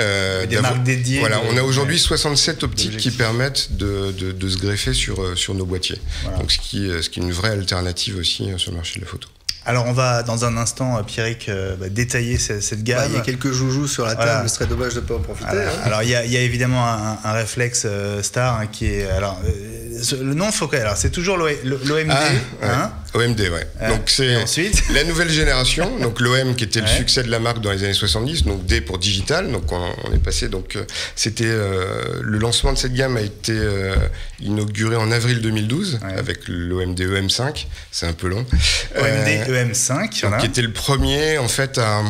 Des marques dédiées. Voilà, on a aujourd'hui 67 optiques qui permettent de se greffer sur nos boîtiers. Voilà. Donc ce qui est une vraie alternative aussi sur le marché de la photo. Alors on va dans un instant, Pierrick, détailler cette gamme. Il y a quelques joujoujous sur la table, ce serait dommage de ne pas en profiter. Alors il y a évidemment un réflexe star qui est... Alors, le nom faut alors c'est toujours l'OMD. OMD, ouais. Donc c'est la nouvelle génération. Donc l'OM qui était le succès de la marque dans les années 70, donc D pour digital. Donc on est passé. Donc c'était le lancement de cette gamme a été inauguré en avril 2012 avec l'OMD EM5. C'est un peu long. OMD EM5, qui était le premier en fait à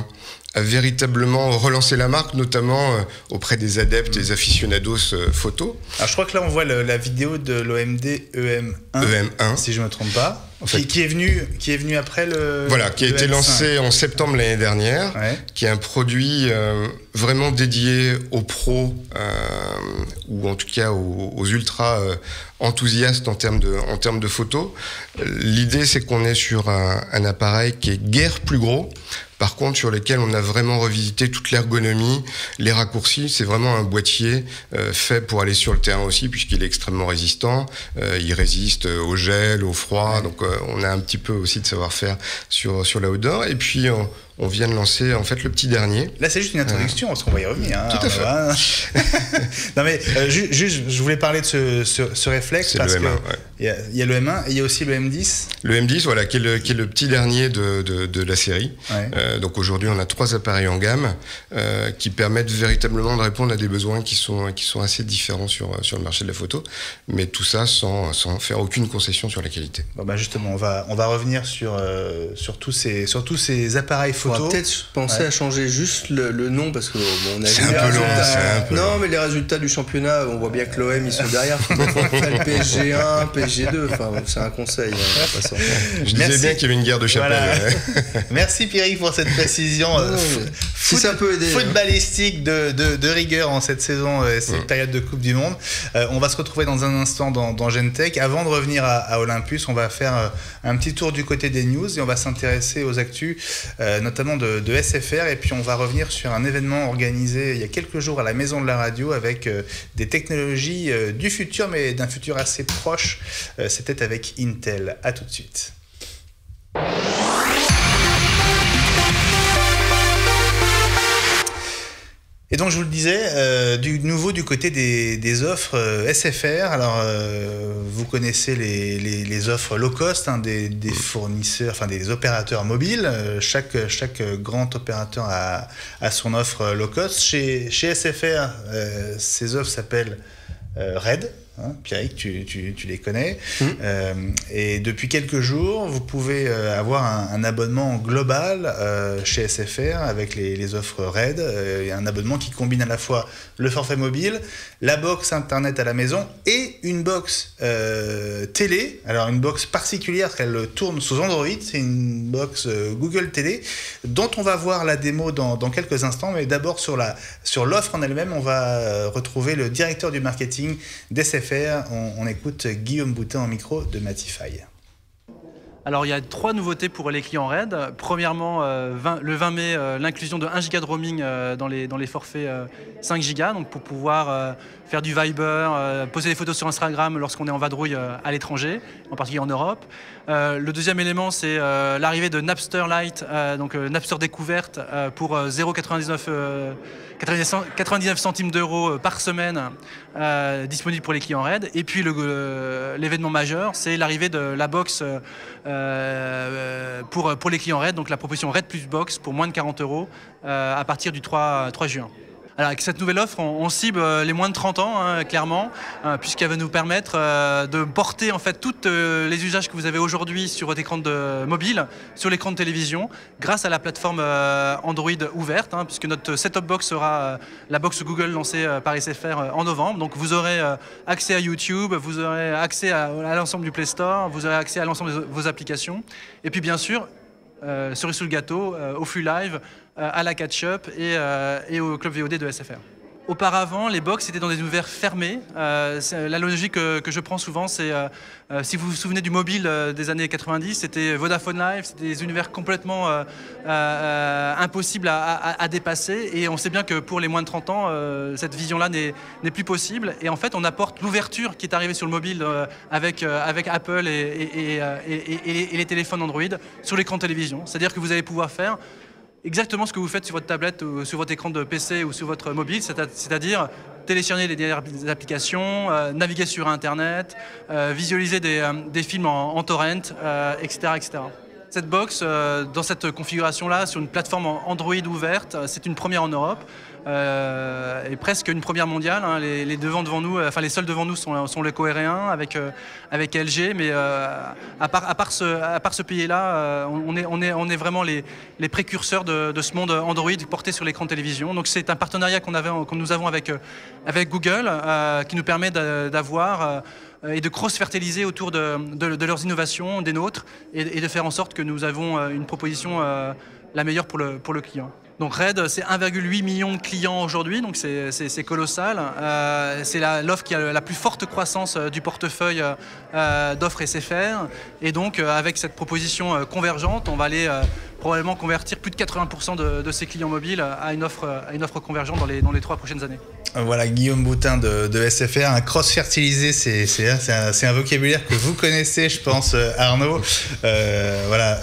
véritablement relancer la marque, notamment auprès des adeptes, des aficionados photo. Alors je crois que là on voit la vidéo de l'OMD EM1, si je ne me trompe pas. En fait, qui est venu après le... Voilà, qui a été lancé en septembre l'année dernière, qui est un produit vraiment dédié aux pros, ou en tout cas aux ultra enthousiastes en termes de photos. L'idée, c'est qu'on est sur un appareil qui est guère plus gros, par contre sur lequel on a vraiment revisité toute l'ergonomie, les raccourcis. C'est vraiment un boîtier fait pour aller sur le terrain aussi, puisqu'il est extrêmement résistant. Il résiste au gel, au froid, donc on a un petit peu aussi de savoir-faire sur l'outdoor. Et puis on vient de lancer en fait le petit dernier. Là c'est juste une introduction, parce qu'on va y revenir. Tout à fait. Non mais juste, je voulais parler de ce réflexe parce qu'il y a le M1 et il y a aussi le M10. Le M10, voilà, qui est le petit dernier de la série. Donc aujourd'hui on a 3 appareils en gamme qui permettent véritablement de répondre à des besoins qui sont assez différents sur le marché de la photo, mais tout ça sans faire aucune concession sur la qualité. Bon bah justement, on va revenir sur tous ces appareils photo. On va peut-être penser à changer juste le nom, parce que on a c'est un peu long. Non, mais les résultats du championnat, on voit bien que l'OM ils sont derrière. Le PSG1, PSG2, enfin c'est un conseil. Je disais bien qu'il y avait une guerre de chapelle. Voilà. Merci Pierrick pour cette précision si ça peut aider, footballistique de rigueur en cette saison, cette période de Coupe du Monde. On va se retrouver dans un instant dans Gentech. Avant de revenir à Olympus, on va faire un petit tour du côté des news et on va s'intéresser aux actus, notamment de SFR, et puis on va revenir sur un événement organisé il y a quelques jours à la Maison de la Radio avec des technologies du futur, mais d'un futur assez proche. C'était avec Intel. À tout de suite. Et donc je vous le disais, du nouveau du côté des offres SFR. Alors vous connaissez les offres low cost des fournisseurs, enfin des opérateurs mobiles. Chaque grand opérateur a son offre low cost. Chez SFR, ces offres s'appellent RED. Pierrick, tu les connais. Et depuis quelques jours, vous pouvez avoir un abonnement global chez SFR avec les offres RED. Un abonnement qui combine à la fois le forfait mobile, la box internet à la maison et une box télé. Alors une box particulière parce qu'elle tourne sous Android. C'est une box Google Télé dont on va voir la démo dans quelques instants. Mais d'abord sur l'offre en elle-même, on va retrouver le directeur du marketing d'SFR. On écoute Guillaume Boutin au micro de Matify. Alors il y a 3 nouveautés pour les clients RED. Premièrement, le 20 mai, l'inclusion de 1 giga de roaming dans les forfaits 5 gigas, donc pour pouvoir faire du Viber, poser des photos sur Instagram lorsqu'on est en vadrouille à l'étranger, en particulier en Europe. Le deuxième élément, c'est l'arrivée de Napster Lite, donc Napster découverte pour 0,99 centimes d'euros par semaine, disponible pour les clients RED. Et puis l'événement majeur, c'est l'arrivée de la box pour les clients RED, donc la proposition RED Plus Box pour moins de 40 euros à partir du 3 juin. Alors avec cette nouvelle offre, on cible les moins de 30 ans, hein, clairement, puisqu'elle va nous permettre de porter en fait tous les usages que vous avez aujourd'hui sur votre écran de mobile, sur l'écran de télévision, grâce à la plateforme Android ouverte, hein, puisque notre set-top box sera la box Google lancée par SFR en novembre. Donc vous aurez accès à YouTube, vous aurez accès à l'ensemble du Play Store, vous aurez accès à l'ensemble de vos applications. Et puis bien sûr, cerise sur le gâteau, au flux live, à la catch-up et au club VOD de SFR. Auparavant, les box étaient dans des univers fermés. La logique que je prends souvent, c'est si vous vous souvenez du mobile des années 90, c'était Vodafone Live, c'était des univers complètement impossibles à dépasser. Et on sait bien que pour les moins de 30 ans, cette vision-là n'est plus possible. Et en fait, on apporte l'ouverture qui est arrivée sur le mobile avec Apple et les téléphones Android sur l'écran de télévision. C'est-à-dire que vous allez pouvoir faire exactement ce que vous faites sur votre tablette ou sur votre écran de PC ou sur votre mobile, c'est-à-dire télécharger les dernières applications, naviguer sur Internet, visualiser des films en torrent, etc., etc. Cette box, dans cette configuration-là, sur une plateforme Android ouverte, c'est une première en Europe. Et presque une première mondiale. Hein. Les seuls devant nous sont les coréens avec LG, mais à part ce pays-là, on est vraiment les précurseurs de ce monde Android porté sur l'écran de télévision. Donc c'est un partenariat que nous avons avec Google qui nous permet d'avoir et de cross-fertiliser autour de leurs innovations, des nôtres, et de faire en sorte que nous avons une proposition la meilleure pour le client. Donc Red, c'est 1,8 million de clients aujourd'hui, donc c'est colossal. C'est l'offre qui a la plus forte croissance du portefeuille d'offres SFR. Et donc avec cette proposition convergente, on va aller probablement convertir plus de 80% de ces clients mobiles à une offre convergente dans les 3 prochaines années. Voilà, Guillaume Boutin de SFR, un cross-fertilisé, c'est un vocabulaire que vous connaissez, je pense, Arnaud. Voilà,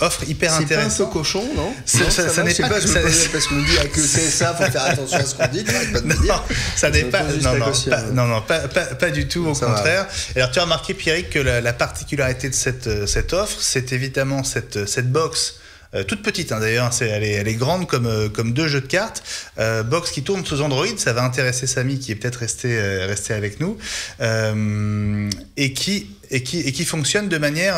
offre hyper intéressante. C'est pas un peu cochon, non? Ça n'est pas. Parce qu'on me dit que c'est ça, faut faire attention à ce qu'on dit. Pas de me dire. Ça n'est pas. Non, pas du tout, au contraire. Alors tu as remarqué, Pierrick, que la particularité de cette offre, c'est évidemment cette box. Toute petite, hein, d'ailleurs, elle est grande comme 2 jeux de cartes. Box qui tourne sous Android, ça va intéresser Samy qui est peut-être resté avec nous, et qui fonctionne de manière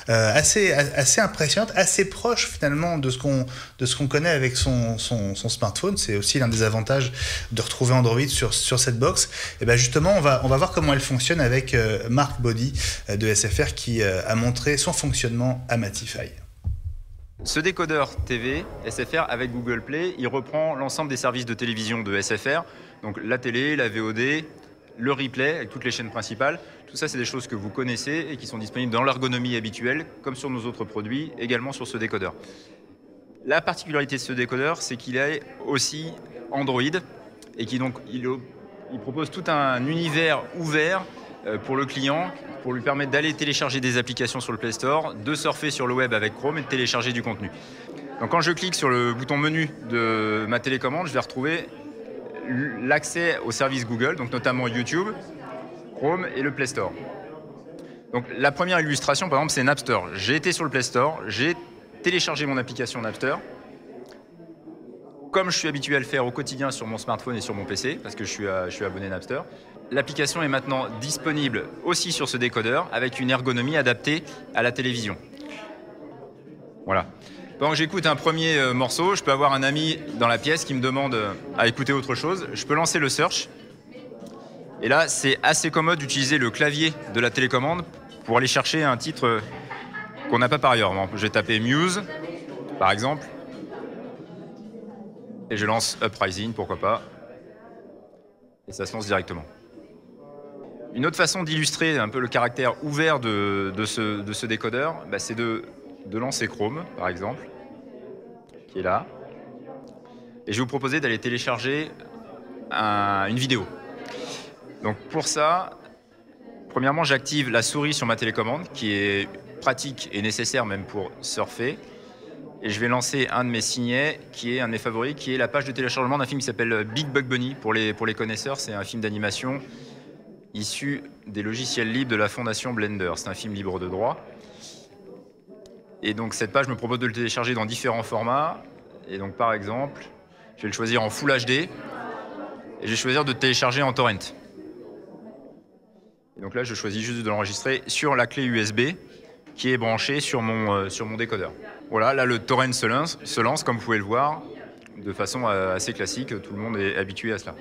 assez impressionnante, assez proche finalement de ce qu'on connaît avec son smartphone. C'est aussi l'un des avantages de retrouver Android sur cette box. Et ben justement, on va voir comment elle fonctionne avec Marc Body de SFR qui a montré son fonctionnement à Matify. Ce décodeur TV SFR avec Google Play, il reprend l'ensemble des services de télévision de SFR, donc la télé, la VOD, le replay avec toutes les chaînes principales. Tout ça, c'est des choses que vous connaissez et qui sont disponibles dans l'ergonomie habituelle, comme sur nos autres produits, également sur ce décodeur. La particularité de ce décodeur, c'est qu'il est aussi Android et qui donc il propose tout un univers ouvert pour le client, pour lui permettre d'aller télécharger des applications sur le Play Store, de surfer sur le web avec Chrome et de télécharger du contenu. Donc quand je clique sur le bouton menu de ma télécommande, je vais retrouver l'accès aux services Google, donc notamment YouTube, Chrome et le Play Store. Donc la première illustration, par exemple, c'est Napster. J'ai été sur le Play Store, j'ai téléchargé mon application Napster. Comme je suis habitué à le faire au quotidien sur mon smartphone et sur mon PC, parce que je suis abonné Napster, l'application est maintenant disponible aussi sur ce décodeur avec une ergonomie adaptée à la télévision. Voilà. Pendant que j'écoute un premier morceau, je peux avoir un ami dans la pièce qui me demande à écouter autre chose. Je peux lancer le search. Et là, c'est assez commode d'utiliser le clavier de la télécommande pour aller chercher un titre qu'on n'a pas par ailleurs. Je vais taper Muse, par exemple. Et je lance Uprising, pourquoi pas. Et ça se lance directement. Une autre façon d'illustrer un peu le caractère ouvert de ce décodeur, c'est de lancer Chrome, par exemple, qui est là. Et je vais vous proposer d'aller télécharger une vidéo. Donc pour ça, premièrement, j'active la souris sur ma télécommande, qui est pratique et nécessaire même pour surfer. Et je vais lancer un de mes signets, qui est un de mes favoris, qui est la page de téléchargement d'un film qui s'appelle Big Bug Bunny. Pour les connaisseurs, c'est un film d'animation issu des logiciels libres de la fondation Blender. C'est un film libre de droit. Et donc cette page me propose de le télécharger dans différents formats. Et donc par exemple, Je vais le choisir en Full HD et je vais choisir de télécharger en torrent. Et donc là, je choisis juste de l'enregistrer sur la clé USB qui est branchée sur mon décodeur. Voilà, là le torrent se lance, comme vous pouvez le voir, de façon assez classique, tout le monde est habitué à cela.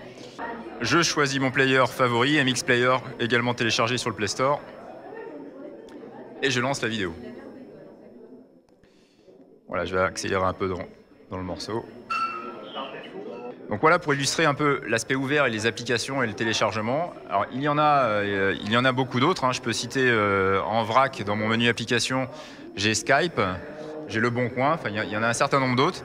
Je choisis mon player favori, MX Player, également téléchargé sur le Play Store, et je lance la vidéo. Voilà, je vais accélérer un peu dans le morceau. Donc voilà pour illustrer un peu l'aspect ouvert et les applications et le téléchargement. Alors il y en a beaucoup d'autres, hein. Je peux citer en vrac dans mon menu application, j'ai Skype, j'ai Le Bon Coin, enfin il y en a un certain nombre d'autres.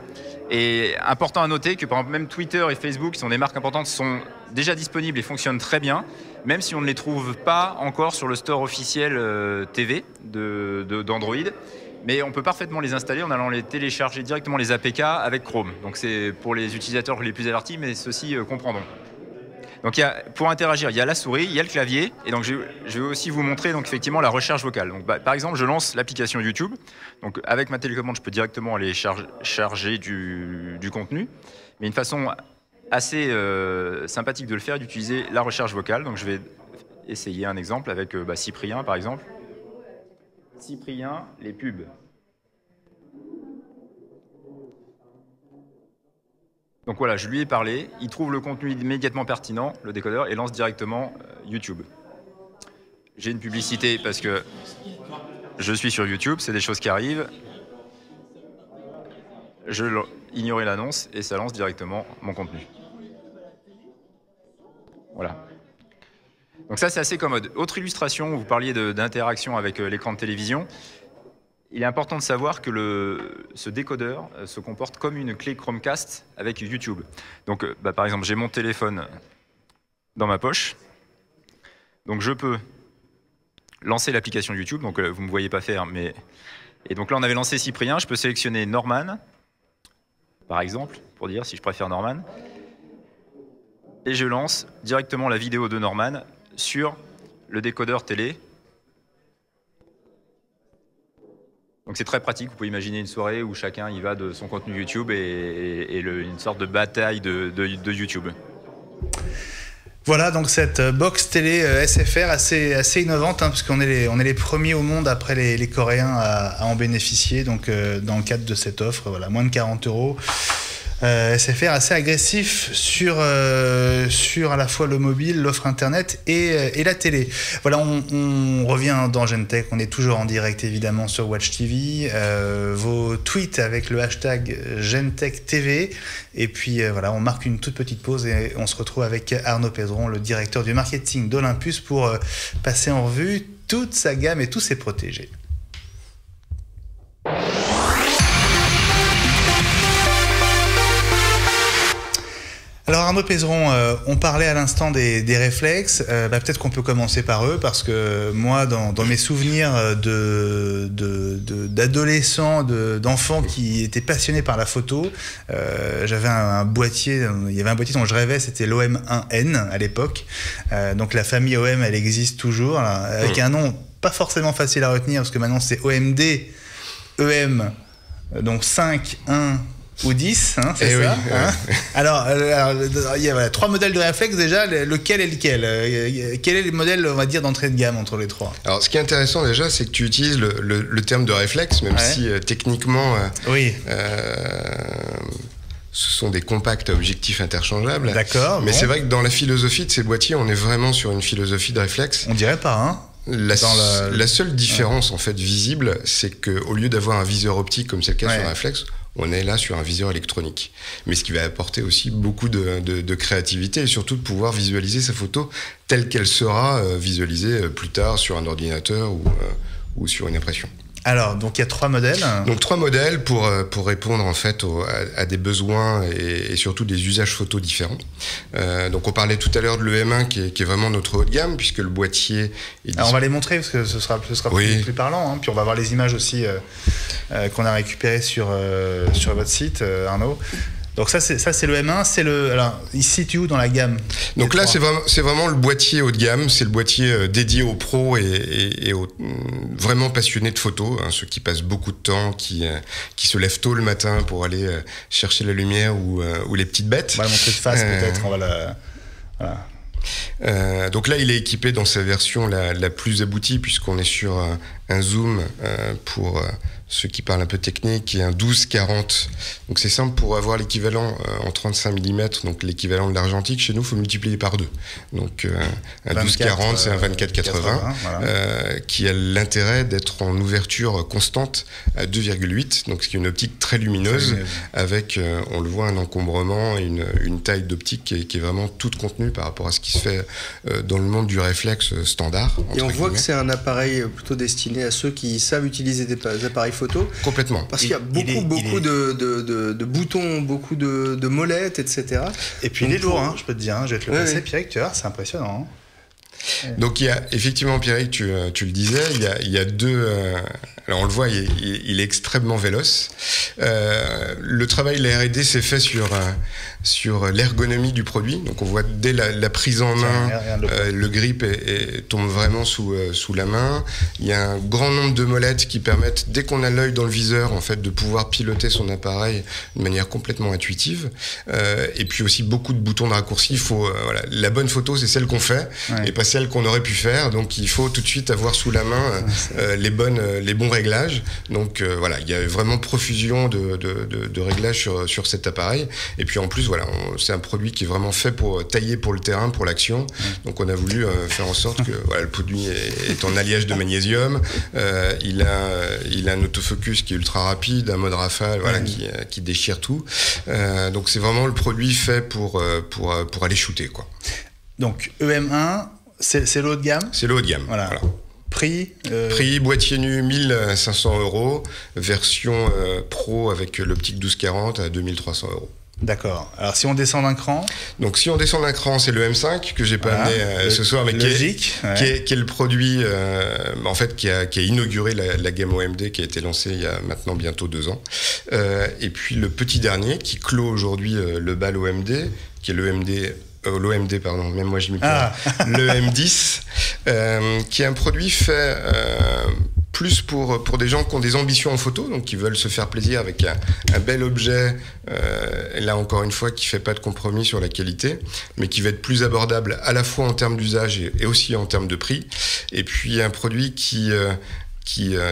Et important à noter que par exemple même Twitter et Facebook, qui sont des marques importantes, sont déjà disponibles et fonctionnent très bien, même si on ne les trouve pas encore sur le store officiel TV d'Android. Mais on peut parfaitement les installer en allant les télécharger directement les APK avec Chrome. Donc c'est pour les utilisateurs les plus avertis, mais ceux-ci comprendront. Donc pour interagir, il y a la souris, il y a le clavier, et donc je vais aussi vous montrer donc effectivement la recherche vocale. Donc par exemple, je lance l'application YouTube. Donc avec ma télécommande, je peux directement aller charger du contenu, mais une façon assez sympathique de le faire, d'utiliser la recherche vocale. Donc je vais essayer un exemple avec Cyprien par exemple. Cyprien, les pubs. Donc voilà, je lui ai parlé, il trouve le contenu immédiatement pertinent, le décodeur, et lance directement YouTube. J'ai une publicité parce que je suis sur YouTube, c'est des choses qui arrivent. Je ignorais l'annonce et ça lance directement mon contenu. Voilà. Donc ça, c'est assez commode. Autre illustration, vous parliez d'interaction avec l'écran de télévision. Il est important de savoir que ce décodeur se comporte comme une clé Chromecast avec YouTube. Donc, par exemple, j'ai mon téléphone dans ma poche. Donc, je peux lancer l'application YouTube. Donc, vous ne me voyez pas faire, mais... Et donc là, on avait lancé Cyprien. Je peux sélectionner Norman, par exemple, pour dire si je préfère Norman. Et je lance directement la vidéo de Norman sur le décodeur télé. Donc c'est très pratique, vous pouvez imaginer une soirée où chacun y va de son contenu YouTube et une sorte de bataille de YouTube. Voilà donc cette box télé SFR assez innovante, hein, parce qu'on est les premiers au monde après les Coréens à en bénéficier, donc dans le cadre de cette offre, voilà, moins de 40 €. SFR assez agressif sur à la fois le mobile, l'offre internet et la télé. Voilà, on revient dans Gentech, on est toujours en direct évidemment sur Watch TV, vos tweets avec le hashtag Gentech TV, et puis voilà, on marque une toute petite pause et on se retrouve avec Arnaud Pedron, le directeur du marketing d'Olympus, pour passer en revue toute sa gamme et tous ses protégés. Alors Arnaud Pedron, on parlait à l'instant des réflexes, peut-être qu'on peut commencer par eux, parce que moi, dans mes souvenirs d'adolescents, d'enfants qui étaient passionnés par la photo, j'avais un boîtier, il y avait un boîtier dont je rêvais, c'était l'OM1N à l'époque, donc la famille OM, elle existe toujours, là, avec un nom pas forcément facile à retenir, parce que maintenant c'est OMD, EM, donc 5, 1... ou 10, hein, c'est ça, oui, hein. Alors, il y a 3 modèles de réflexes déjà, lequel est lequel? Quel est le modèle, on va dire, d'entrée de gamme entre les 3? Alors, ce qui est intéressant déjà, c'est que tu utilises le terme de réflexe, même si techniquement, oui. Ce sont des compacts à objectifs interchangeables. D'accord. Mais bon, c'est vrai que dans la philosophie de ces boîtiers, on est vraiment sur une philosophie de réflexe. On dirait pas, hein. La seule différence en fait visible, c'est qu'au lieu d'avoir un viseur optique comme c'est le cas sur un réflexe, on est là sur un viseur électronique. Mais ce qui va apporter aussi beaucoup de créativité et surtout de pouvoir visualiser sa photo telle qu'elle sera visualisée plus tard sur un ordinateur ou sur une impression. Alors, donc il y a 3 modèles. Donc 3 modèles pour répondre en fait à des besoins et surtout des usages photos différents. Donc on parlait tout à l'heure de l'EM1 qui est vraiment notre haut de gamme puisque le boîtier est... Alors on va les montrer parce que ce sera plus parlant, hein. Puis on va voir les images aussi qu'on a récupérées sur votre site, Arnaud. Donc ça c'est le M1, alors il se situe où dans la gamme? Donc là c'est vraiment le boîtier haut de gamme, c'est le boîtier dédié aux pros et aux vraiment passionnés de photos, hein, ceux qui passent beaucoup de temps, qui se lèvent tôt le matin pour aller chercher la lumière ou les petites bêtes. On va la montrer de face peut-être, voilà. Donc là il est équipé dans sa version la plus aboutie, puisqu'on est sur un zoom pour ceux qui parlent un peu technique, et un 12-40. Donc c'est simple, pour avoir l'équivalent en 35 mm, donc l'équivalent de l'argentique, chez nous, il faut multiplier par 2. Donc un 12-40, c'est un 24-80, voilà. Qui a l'intérêt d'être en ouverture constante à 2,8, donc c'est une optique très lumineuse, avec, on le voit, un encombrement et une taille d'optique qui est vraiment toute contenue par rapport à ce qui se fait dans le monde du réflexe standard. Et on voit que c'est un appareil plutôt destiné à ceux qui savent utiliser des appareils photo. Complètement. Parce qu'il y a beaucoup de boutons, beaucoup de molettes, etc. Et puis il est lourd, hein, je peux te dire. Hein, je vais te le passer, Pierrick, tu vois, c'est impressionnant. Hein. Donc il y a effectivement, Pierrick, tu le disais, il y a deux. Alors on le voit, il est extrêmement véloce. Le travail de la R&D s'est fait sur l'ergonomie du produit. Donc on voit dès la prise en main, le grip tombe vraiment sous la main. Il y a un grand nombre de molettes qui permettent, dès qu'on a l'œil dans le viseur, en fait, de pouvoir piloter son appareil de manière complètement intuitive. Et puis aussi beaucoup de boutons de raccourci. Voilà, la bonne photo, c'est celle qu'on fait, et pas celle qu'on aurait pu faire. Donc il faut tout de suite avoir sous la main les bons réglages. Donc voilà, il y a vraiment profusion de réglages sur cet appareil. Et puis en plus, voilà, c'est un produit qui est vraiment fait taillé pour le terrain, pour l'action. Donc on a voulu faire en sorte que le produit est en alliage de magnésium. Il a un autofocus qui est ultra rapide, un mode rafale, qui déchire tout. Donc c'est vraiment le produit fait pour aller shooter, quoi. Donc EM1, c'est le haut de gamme. C'est le haut de gamme. Voilà. Prix boîtier nu 1 500 €, version pro avec l'optique 12-40 à 2 300 €. D'accord. Alors si on descend d'un cran. Donc si on descend d'un cran, c'est le M5 que j'ai pas amené ce soir, mais logique, qui est le produit en fait qui a inauguré la gamme OMD, qui a été lancée il y a maintenant bientôt 2 ans. Et puis le petit dernier qui clôt aujourd'hui le bal OMD, qui est l'OMD, pardon, même moi je m'y perds. Le M10, qui est un produit fait plus pour des gens qui ont des ambitions en photo, donc qui veulent se faire plaisir avec un bel objet, et là encore une fois, qui fait pas de compromis sur la qualité, mais qui va être plus abordable à la fois en termes d'usage et aussi en termes de prix. Et puis un produit qui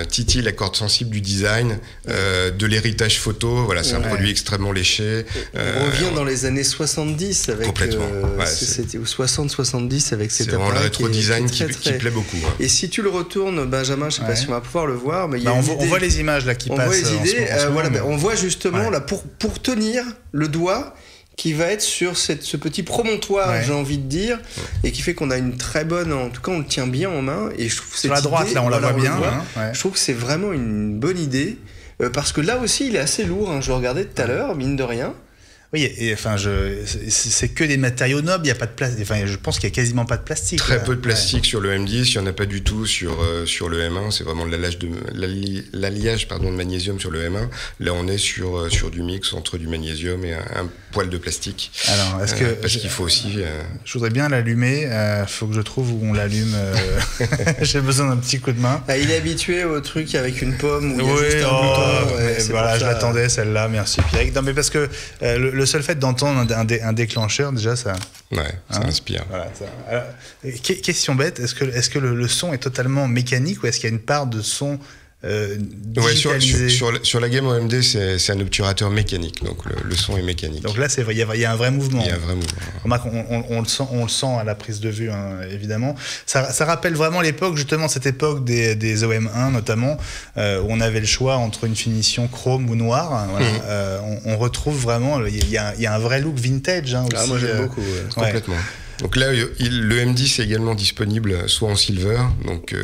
titille la corde sensible du design, de l'héritage photo. Voilà, c'est un produit extrêmement léché. On revient dans les années 70 avec c'était 60-70 avec cet appareil. C'est vraiment le rétro design qui plaît beaucoup. Hein. Et si tu le retournes, Benjamin, je sais pas si on va pouvoir le voir, mais on voit les images là qui passent. On voit les idées. On voit justement là pour tenir le doigt, qui va être sur ce petit promontoire, j'ai envie de dire, et qui fait qu'on a une très bonne, en tout cas on le tient bien en main, et je trouve sur la droite là on la voit bien, je trouve que c'est vraiment une bonne idée, parce que là aussi il est assez lourd, hein, je le regardais tout à l'heure, mine de rien. Oui, et enfin, c'est que des matériaux nobles, il y a pas de plastique. Enfin, je pense qu'il y a quasiment pas de plastique. Très peu de plastique sur le M10, il y en a pas du tout sur le M1. C'est vraiment l'alliage de magnésium sur le M1. Là, on est sur du mix entre du magnésium et un poil de plastique. Alors, parce qu'il faut aussi. Je voudrais bien l'allumer. Faut que je trouve où on l'allume. J'ai besoin d'un petit coup de main. Il est habitué au truc avec une pomme où il y a juste un bouton. Voilà, je l'attendais celle-là. Merci Pierrick. Non, mais parce que le seul fait d'entendre un déclencheur, déjà, ça... ça inspire. Voilà, alors, question bête, est-ce que le son est totalement mécanique ou est-ce qu'il y a une part de son digitalisé? Sur la gamme OMD, c'est un obturateur mécanique, donc le son est mécanique. Donc là, il y a un vrai mouvement. Il y a un vrai mouvement. Remarque, on le sent à la prise de vue, hein, évidemment. Ça rappelle vraiment l'époque, justement, cette époque des OM1 notamment, où on avait le choix entre une finition chrome ou noire. Voilà. On retrouve vraiment, il y a un vrai look vintage. Hein, aussi, moi j'aime beaucoup. Complètement. Donc là, le M10 est également disponible soit en silver, donc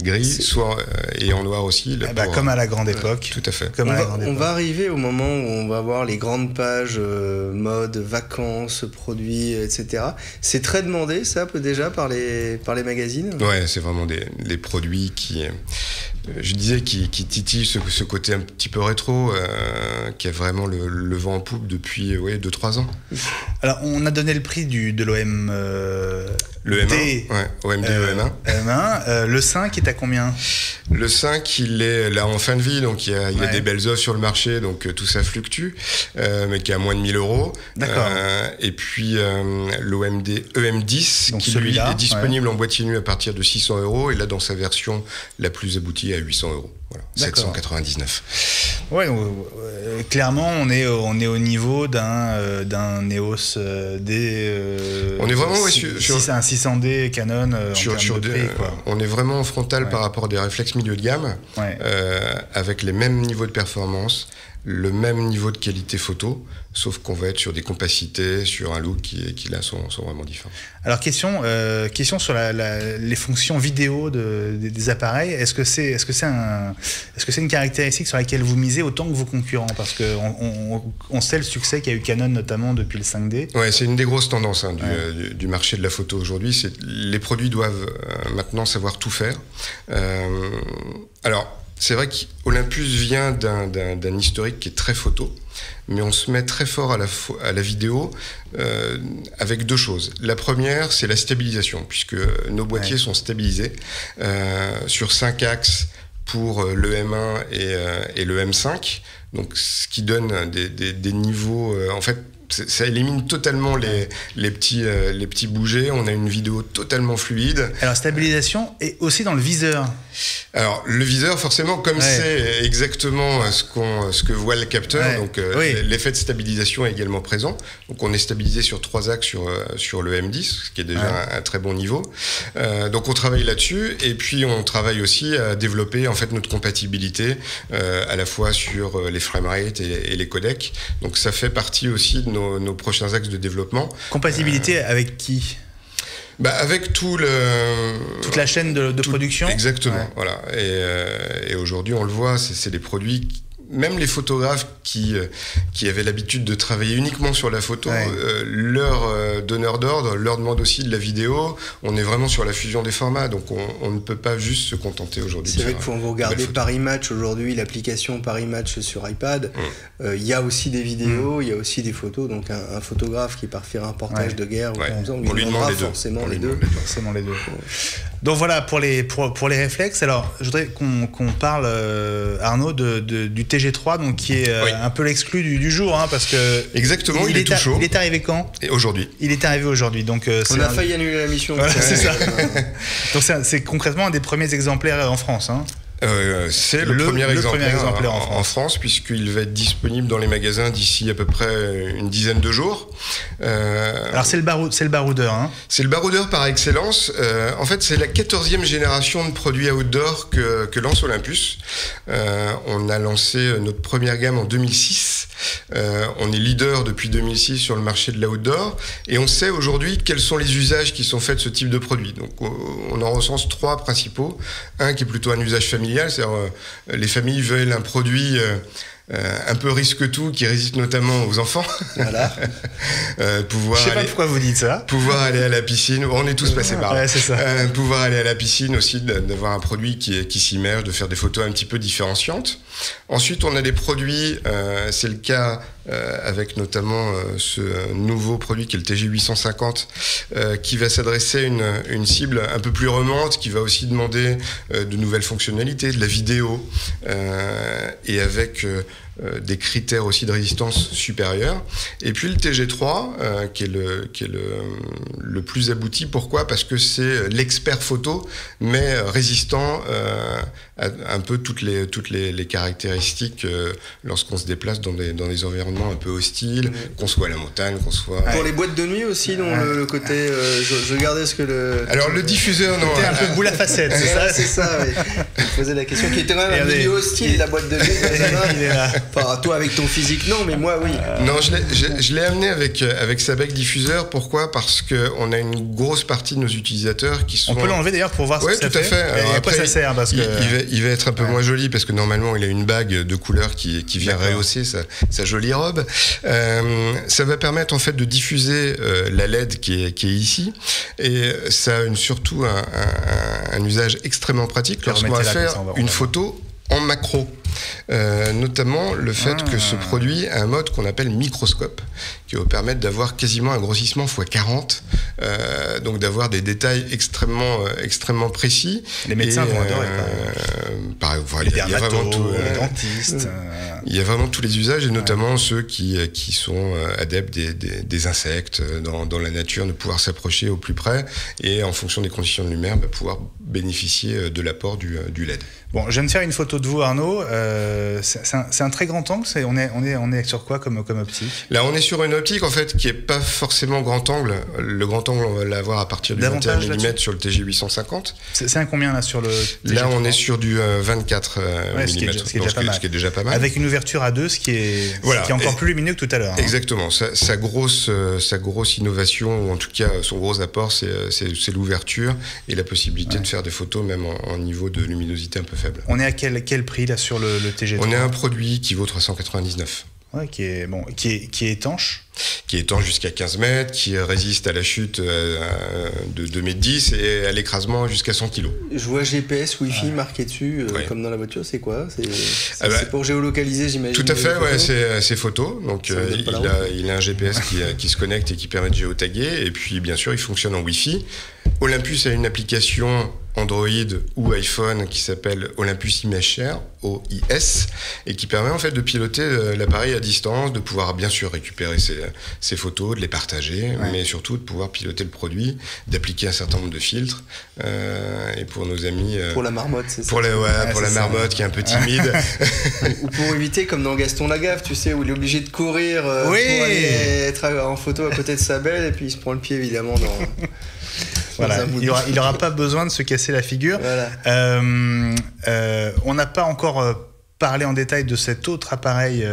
gris, soit et en noir aussi. Comme à la grande époque. Tout à fait. On va arriver au moment où on va voir les grandes pages mode, vacances, produits, etc. C'est très demandé, ça, déjà par les magazines. Ouais, c'est vraiment des produits qui, je disais, qui titillent ce côté un petit peu rétro, qui a vraiment le vent en poupe depuis 2-3 ans. Alors, on a donné le prix de l'OM. Le M1, OMD E M1. Le 5 est à combien? Le 5, il est là en fin de vie, donc il y a des belles offres sur le marché, donc tout ça fluctue, mais qui est à moins de 1 000 €. D'accord. Et puis l'OMD EM10, donc qui lui est disponible en boîtier nu à partir de 600 €, et là dans sa version la plus aboutie à 800 €. Voilà, 799. Ouais, clairement, on est au niveau d'un Neos D. On est vraiment sur un 600D Canon. On est vraiment en frontal par rapport à des réflexes milieu de gamme, avec les mêmes niveaux de performance, le même niveau de qualité photo, sauf qu'on va être sur des compacités, sur un look qui là sont vraiment différents. Alors question sur les fonctions vidéo des appareils. Est-ce que c'est une caractéristique sur laquelle vous misez autant que vos concurrents, parce que on sait le succès qu'a eu Canon notamment depuis le 5D. Ouais, c'est une des grosses tendances du marché de la photo aujourd'hui. Les produits doivent maintenant savoir tout faire. Alors c'est vrai qu'Olympus vient d'un historique qui est très photo, mais on se met très fort à la vidéo avec deux choses. La première, c'est la stabilisation, puisque nos boîtiers sont stabilisés sur 5 axes pour le M1 et le M5, donc ce qui donne des niveaux... en fait, ça élimine totalement les petits bougés. On a une vidéo totalement fluide. Alors, stabilisation et aussi dans le viseur. Alors, le viseur, forcément, comme c'est exactement ce que voit le capteur, donc l'effet de stabilisation est également présent. Donc, on est stabilisé sur 3 axes sur le M10, ce qui est déjà un très bon niveau. Donc, on travaille là-dessus. Et puis, on travaille aussi à développer en fait notre compatibilité à la fois sur les framerate et les codecs. Donc, ça fait partie aussi de nos prochains axes de développement. Compatibilité avec qui ? Avec toute la chaîne de production. Exactement, voilà. Et aujourd'hui, on le voit, c'est des produits... Même les photographes qui avaient l'habitude de travailler uniquement sur la photo, leur donneur d'ordre leur demande aussi de la vidéo. On est vraiment sur la fusion des formats, donc on ne peut pas juste se contenter aujourd'hui. C'est vrai qu'il faut regarder Paris Match aujourd'hui, l'application Paris Match sur iPad. Il y a aussi des vidéos, il y a aussi des photos. Donc un photographe qui part faire un reportage de guerre, on lui demande forcément les deux. Donc voilà pour les réflexes. Alors je voudrais qu'on parle, Arnaud, du TG3, donc qui est un peu l'exclu du jour, parce que exactement, il est tout chaud. Il est arrivé quand ? Aujourd'hui. Il est arrivé aujourd'hui, donc on a failli annuler la mission. Voilà, c'est ça. Donc c'est concrètement un des premiers exemplaires en France. C'est le premier exemplaire en France, puisqu'il va être disponible dans les magasins d'ici à peu près une dizaine de jours. Alors c'est le baroudeur. C'est le baroudeur par excellence. En fait, c'est la 14e génération de produits outdoor que lance Olympus. On a lancé notre première gamme en 2006. On est leader depuis 2006 sur le marché de l'outdoor, et on sait aujourd'hui quels sont les usages qui sont faits de ce type de produit. Donc on en recense 3 principaux. Un qui est plutôt un usage familial, c'est-à-dire les familles veulent un produit un peu risque-tout qui résiste notamment aux enfants. Voilà. Je sais pas pourquoi vous dites ça. Pouvoir aller à la piscine, on est tous passés par là. Ouais, c'est ça. Pouvoir aller à la piscine aussi, d'avoir un produit qui s'immerge, de faire des photos un petit peu différenciantes. Ensuite, on a des produits, c'est le cas avec notamment ce nouveau produit qui est le TG850, qui va s'adresser à une cible un peu plus remonte, qui va aussi demander de nouvelles fonctionnalités, de la vidéo, et avec des critères aussi de résistance supérieurs. Et puis le TG3, qui est le plus abouti. Pourquoi ? Parce que c'est l'expert photo, mais résistant un peu toutes les caractéristiques lorsqu'on se déplace dans des environnements un peu hostiles, qu'on soit à la montagne, qu'on soit... Pour les boîtes de nuit aussi, le côté... je regardais ce que le... Alors le diffuseur, non... C'était un peu boule à facettes, c'est ça? C'est ça, oui. Je me posais la question, qui était quand même un milieu hostile, la boîte de nuit. Il est là. Enfin, toi avec ton physique, non, mais moi, oui. Non, je l'ai amené avec Sabec diffuseur. Pourquoi? Parce qu'on a une grosse partie de nos utilisateurs qui sont... On peut l'enlever d'ailleurs pour voir ce que ça fait. Oui, tout à fait. Alors, à quoi ça sert parce que... il va être un peu moins joli parce que normalement il a une bague de couleur qui vient rehausser sa jolie robe. Ça va permettre en fait de diffuser la LED qui est ici, et ça a surtout un usage extrêmement pratique lorsqu'on va faire une photo en macro. Notamment le fait que ce produit a un mode qu'on appelle microscope, qui va permettre d'avoir quasiment un grossissement x40, donc d'avoir des détails extrêmement précis. Les médecins vont adorer. Il y a vraiment tout, les dentistes. Il y a vraiment tous les usages, et notamment ceux qui sont adeptes des insectes dans la nature, de pouvoir s'approcher au plus près et en fonction des conditions de lumière, pouvoir bénéficier de l'apport du LED. Bon, je viens de faire une photo de vous, Arnaud. C'est un très grand angle. On est sur quoi comme optique? Là, on est sur une optique en fait qui est pas forcément grand angle. Le grand angle, on va l'avoir à partir du 21 mm sur le TG850. C'est un combien là sur le TG3? Là, on est sur du 24 mm, ce qui est déjà pas mal. Avec une ouverture à 2, ce qui est encore plus lumineux que tout à l'heure. Exactement. Sa grosse innovation, ou en tout cas son gros apport, c'est l'ouverture et la possibilité de faire des photos même en niveau de luminosité un peu faible. On est à quel prix là sur le TG3? On est à un produit qui vaut 399. Ouais, qui est étanche. Qui est étanche jusqu'à 15 mètres, qui résiste à la chute de 2,10 m et à l'écrasement jusqu'à 100 kg. Je vois GPS, Wi-Fi marqué dessus, comme dans la voiture, c'est quoi? C'est pour géolocaliser, j'imagine. Tout à fait, c'est photos. Donc il a un GPS qui se connecte et qui permet de géotaguer. Et puis bien sûr, il fonctionne en Wi-Fi. Olympus a une application Android ou iPhone qui s'appelle Olympus Image Share, OIS, et qui permet en fait de piloter l'appareil à distance, de pouvoir bien sûr récupérer ses photos, de les partager, mais surtout de pouvoir piloter le produit, d'appliquer un certain nombre de filtres. Et pour nos amis... pour la marmotte, c'est ça? Pour la marmotte qui est un peu timide. Ou pour éviter, comme dans Gaston Lagaffe, tu sais, où il est obligé de courir pour aller être en photo à côté de sa belle, et puis il se prend le pied évidemment dans... Voilà, il n'aura pas besoin de se casser la figure. Voilà. On n'a pas encore parlé en détail de cet autre appareil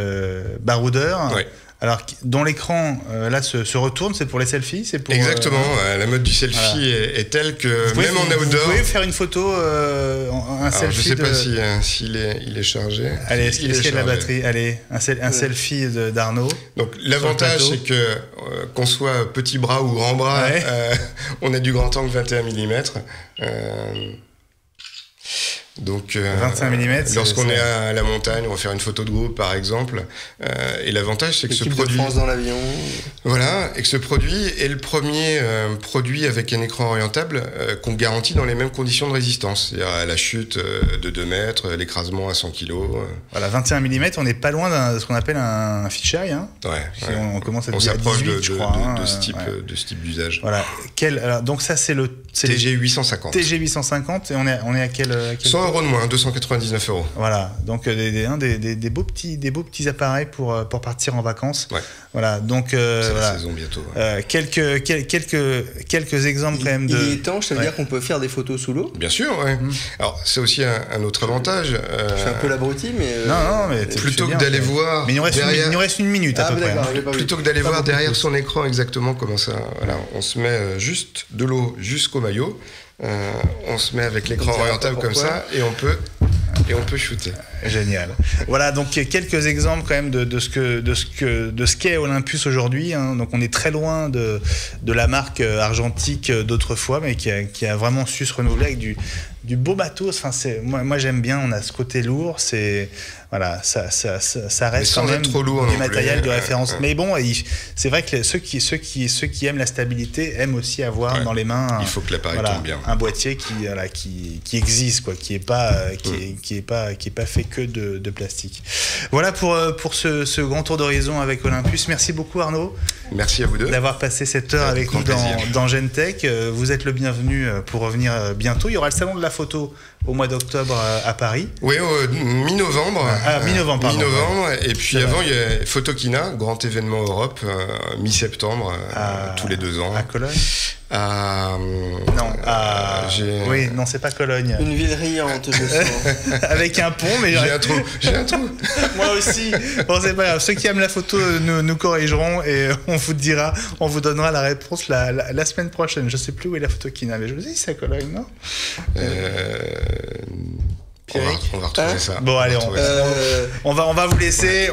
baroudeur. Oui. Alors, dont l'écran là se retourne, c'est pour les selfies, c'est pour exactement. La mode du selfie est telle que même en outdoor. Vous pouvez faire une photo, un selfie. Je sais pas s'il est chargé. Allez, est-ce qu'il y a de la batterie? Allez, un selfie d'Arnaud. Donc l'avantage, c'est que qu'on soit petit bras ou grand bras, on a du grand angle 21 mm. Donc, 25 mm, lorsqu'on est à la montagne, on va faire une photo de groupe par exemple. Et l'avantage, c'est que ce produit. De France dans l'avion. Voilà, et que ce produit est le premier produit avec un écran orientable qu'on garantit dans les mêmes conditions de résistance. C'est-à-dire à la chute de 2 mètres, l'écrasement à 100 kg. Voilà, 21 mm, on n'est pas loin de ce qu'on appelle un fisheye. Hein. On commence à 18, je crois. De ce type d'usage. Voilà. Alors, donc ça, c'est le TG850. TG850, et on est à quel 100 € de moins, 299 €. Voilà, donc des beaux petits appareils pour partir en vacances. Ouais. Voilà, donc c'est la saison bientôt. Ouais. Quelques exemples quand même de. Il est étanche, ça veut dire qu'on peut faire des photos sous l'eau. Bien sûr, ouais. Alors c'est aussi un autre avantage. Je suis un peu l'abruti, mais non, mais plutôt que d'aller voir. Mais il nous reste une minute à peu près. Plutôt que d'aller voir derrière son écran exactement comment ça. Voilà, on se met juste de l'eau jusqu'au maillot. On se met avec l'écran orientable comme ça et on peut shooter. Génial. Voilà, donc quelques exemples quand même de ce qu'est Olympus aujourd'hui. Hein. Donc on est très loin de la marque argentique d'autrefois, mais qui a vraiment su se renouveler avec du beau matos. Enfin, moi j'aime bien. On a ce côté lourd. Voilà, ça reste quand même trop lourd du matériel de référence. Ouais. Mais bon, c'est vrai que ceux qui aiment la stabilité aiment aussi avoir dans les mains. Il faut que l'appareil tombe bien. Un boîtier qui existe, quoi, qui est pas fait que de plastique. Voilà pour ce grand tour d'horizon avec Olympus. Merci beaucoup Arnaud. Merci à vous deux d'avoir passé cette heure avec nous dans GenTech. Vous êtes le bienvenu pour revenir bientôt. Il y aura le salon de la photo au mois d'octobre à Paris. Oui, mi-novembre. Mi-novembre, pardon. Mi-novembre. Et puis avant, il y a Photokina, grand événement Europe, mi-septembre, tous les 2 ans. À Cologne. Oui, non, c'est pas Cologne. Une ville riante, je sens. Avec un pont, mais j'ai un trou. Moi aussi. Bon, c'est pas grave. Ceux qui aiment la photo nous corrigeront et on vous donnera la réponse la semaine prochaine. Je sais plus où est la Photokina, mais je vous dis c'est à Cologne, non? On va retrouver ça. Bon, allez, on va vous laisser.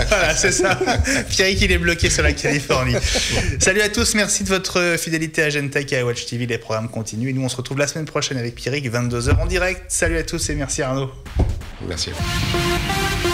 Voilà, c'est ça. Pierrick, il est bloqué sur la Californie. Salut à tous, merci de votre fidélité à Gentech et à Watch TV. Les programmes continuent. Et nous, on se retrouve la semaine prochaine avec Pierrick, 22h en direct. Salut à tous et merci Arnaud. Merci à vous.